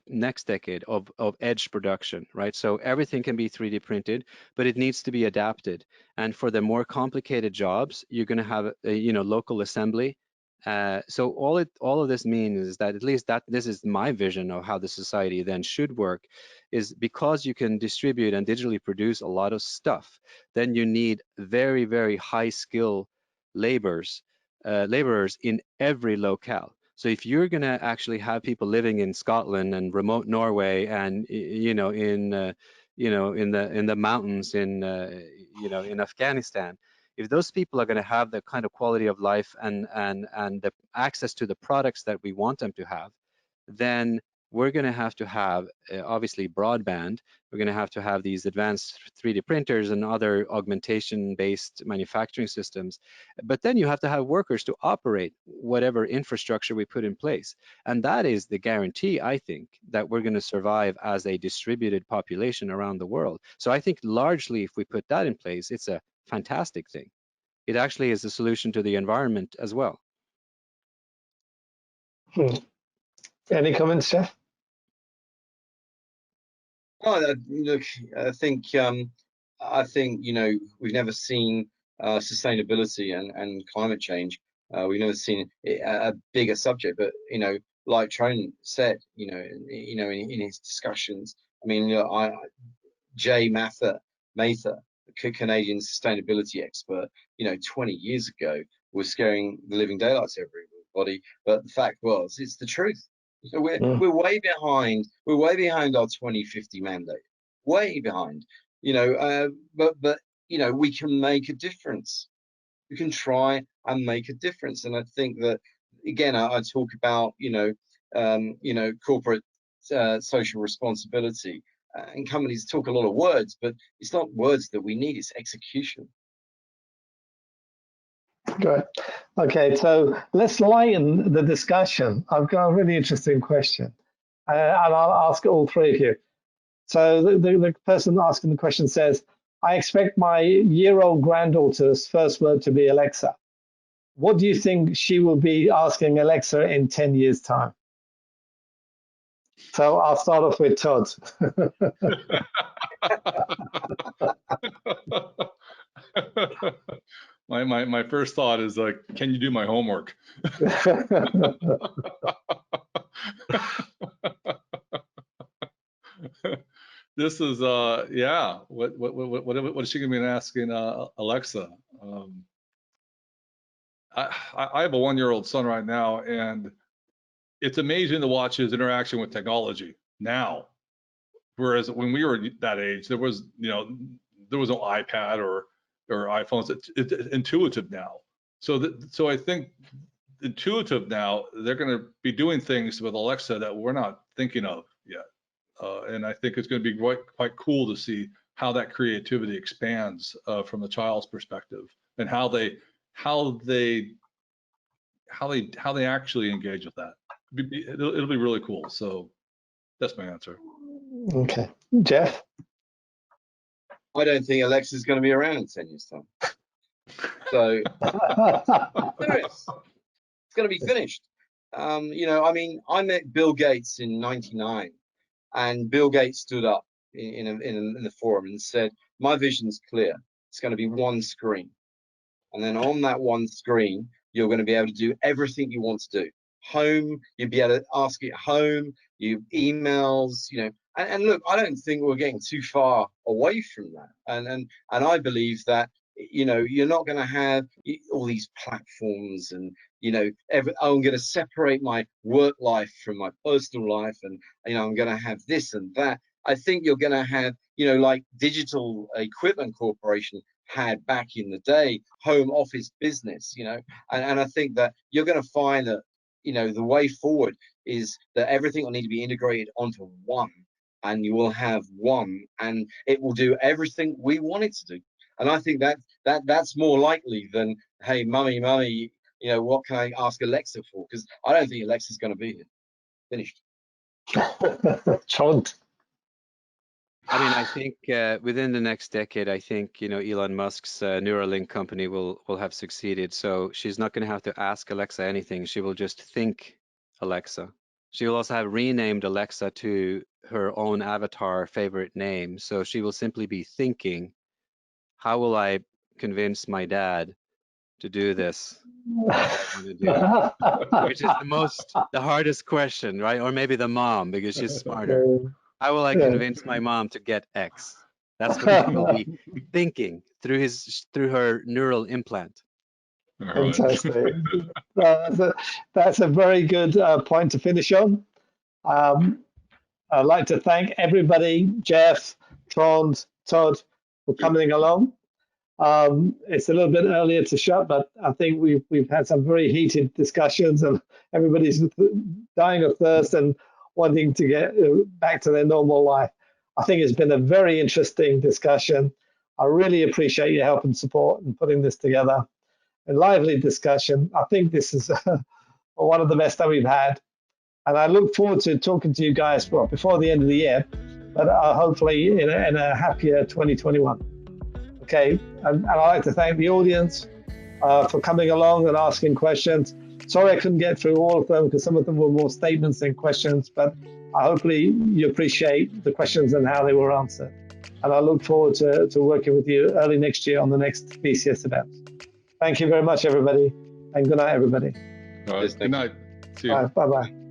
next decade of edge production, right? So everything can be 3D printed, but it needs to be adapted. And for the more complicated jobs, you're going to have local assembly. So all of this means is that, at least that this is my vision of how the society then should work, is because you can distribute and digitally produce a lot of stuff, then you need very, very high skill laborers in every locale. So if you're going to actually have people living in Scotland and remote Norway and in the mountains in Afghanistan, if those people are going to have the kind of quality of life and the access to the products that we want them to have, then we're going to have obviously broadband. We're going to have these advanced 3D printers and other augmentation-based manufacturing systems. But then you have to have workers to operate whatever infrastructure we put in place. And that is the guarantee, I think, that we're going to survive as a distributed population around the world. So I think largely, if we put that in place, it's a fantastic thing. It actually is a solution to the environment as well. Any comments, Jeff? Well, look, I think we've never seen sustainability and climate change. We've never seen a bigger subject. But like Tron said, in his discussions, I mean, Jay Mather, Canadian sustainability expert, 20 years ago was scaring the living daylights out of everybody. But the fact was, it's the truth. So we're way behind. We're way behind our 2050 mandate. Way behind. But we can make a difference. We can try and make a difference. And I think that, again, I talk about corporate social responsibility, and companies talk a lot of words, but it's not words that we need. It's execution. Good. Okay, so let's lighten the discussion. I've got a really interesting question, and I'll ask all three of you. So the person asking the question says, I expect my year-old granddaughter's first word to be Alexa. What do you think she will be asking Alexa in 10 years' time? So I'll start off with Todd. My first thought is like, can you do my homework? This is yeah. What is she gonna be asking Alexa? I have a 1-year-old son right now, and it's amazing to watch his interaction with technology now. Whereas when we were that age, there was no iPad or or iPhones. It's intuitive now. So I think intuitive now, they're going to be doing things with Alexa that we're not thinking of yet. And I think it's going to be quite cool to see how that creativity expands from the child's perspective, and how they actually engage with that. It'll be really cool. So that's my answer. Okay, Jeff. I don't think Alexa's going to be around in 10 years' time. So it's going to be finished. You know, I mean, I met Bill Gates in '99, and Bill Gates stood up in the forum and said, "My vision's clear. It's going to be one screen, and then on that one screen, you're going to be able to do everything you want to do. Home, you'll be able to ask it home, you emails, you know." And look, I don't think we're getting too far away from that. And I believe that, you know, you're not going to have all these platforms and, you know, I'm going to separate my work life from my personal life, and, you know, I'm going to have this and that. I think you're going to have, you know, like Digital Equipment Corporation had back in the day, home office business, you know, and I think that you're going to find that, you know, the way forward is that everything will need to be integrated onto one, and you will have one, and it will do everything we want it to do. And I think that's more likely than, hey, mummy, you know, what can I ask Alexa for? Because I don't think Alexa's going to be here. Finished. Trond. I mean, I think within the next decade, I think, you know, Elon Musk's Neuralink company will have succeeded. So she's not going to have to ask Alexa anything. She will just think Alexa. She will also have renamed Alexa to her own avatar favorite name. So she will simply be thinking, how will I convince my dad to do this? To do? Which is the hardest question, right? Or maybe the mom, because she's smarter. How will I convince my mom to get X? That's what she will be thinking through her neural implant. Fantastic. That's a very good point to finish on. I'd like to thank everybody, Jeff, Trond, Todd, for coming along. It's a little bit earlier to shut, but I think we've had some very heated discussions, and everybody's dying of thirst and wanting to get back to their normal life. I think it's been a very interesting discussion. I really appreciate your help and support in putting this together. A lively discussion. I think this is one of the best that we've had. And I look forward to talking to you guys before the end of the year, but hopefully in a happier 2021. Okay, and I'd like to thank the audience for coming along and asking questions. Sorry I couldn't get through all of them because some of them were more statements than questions, but hopefully you appreciate the questions and how they were answered. And I look forward to working with you early next year on the next BCS event. Thank you very much, everybody, and good night, everybody. All right, good night. See you. Bye-bye.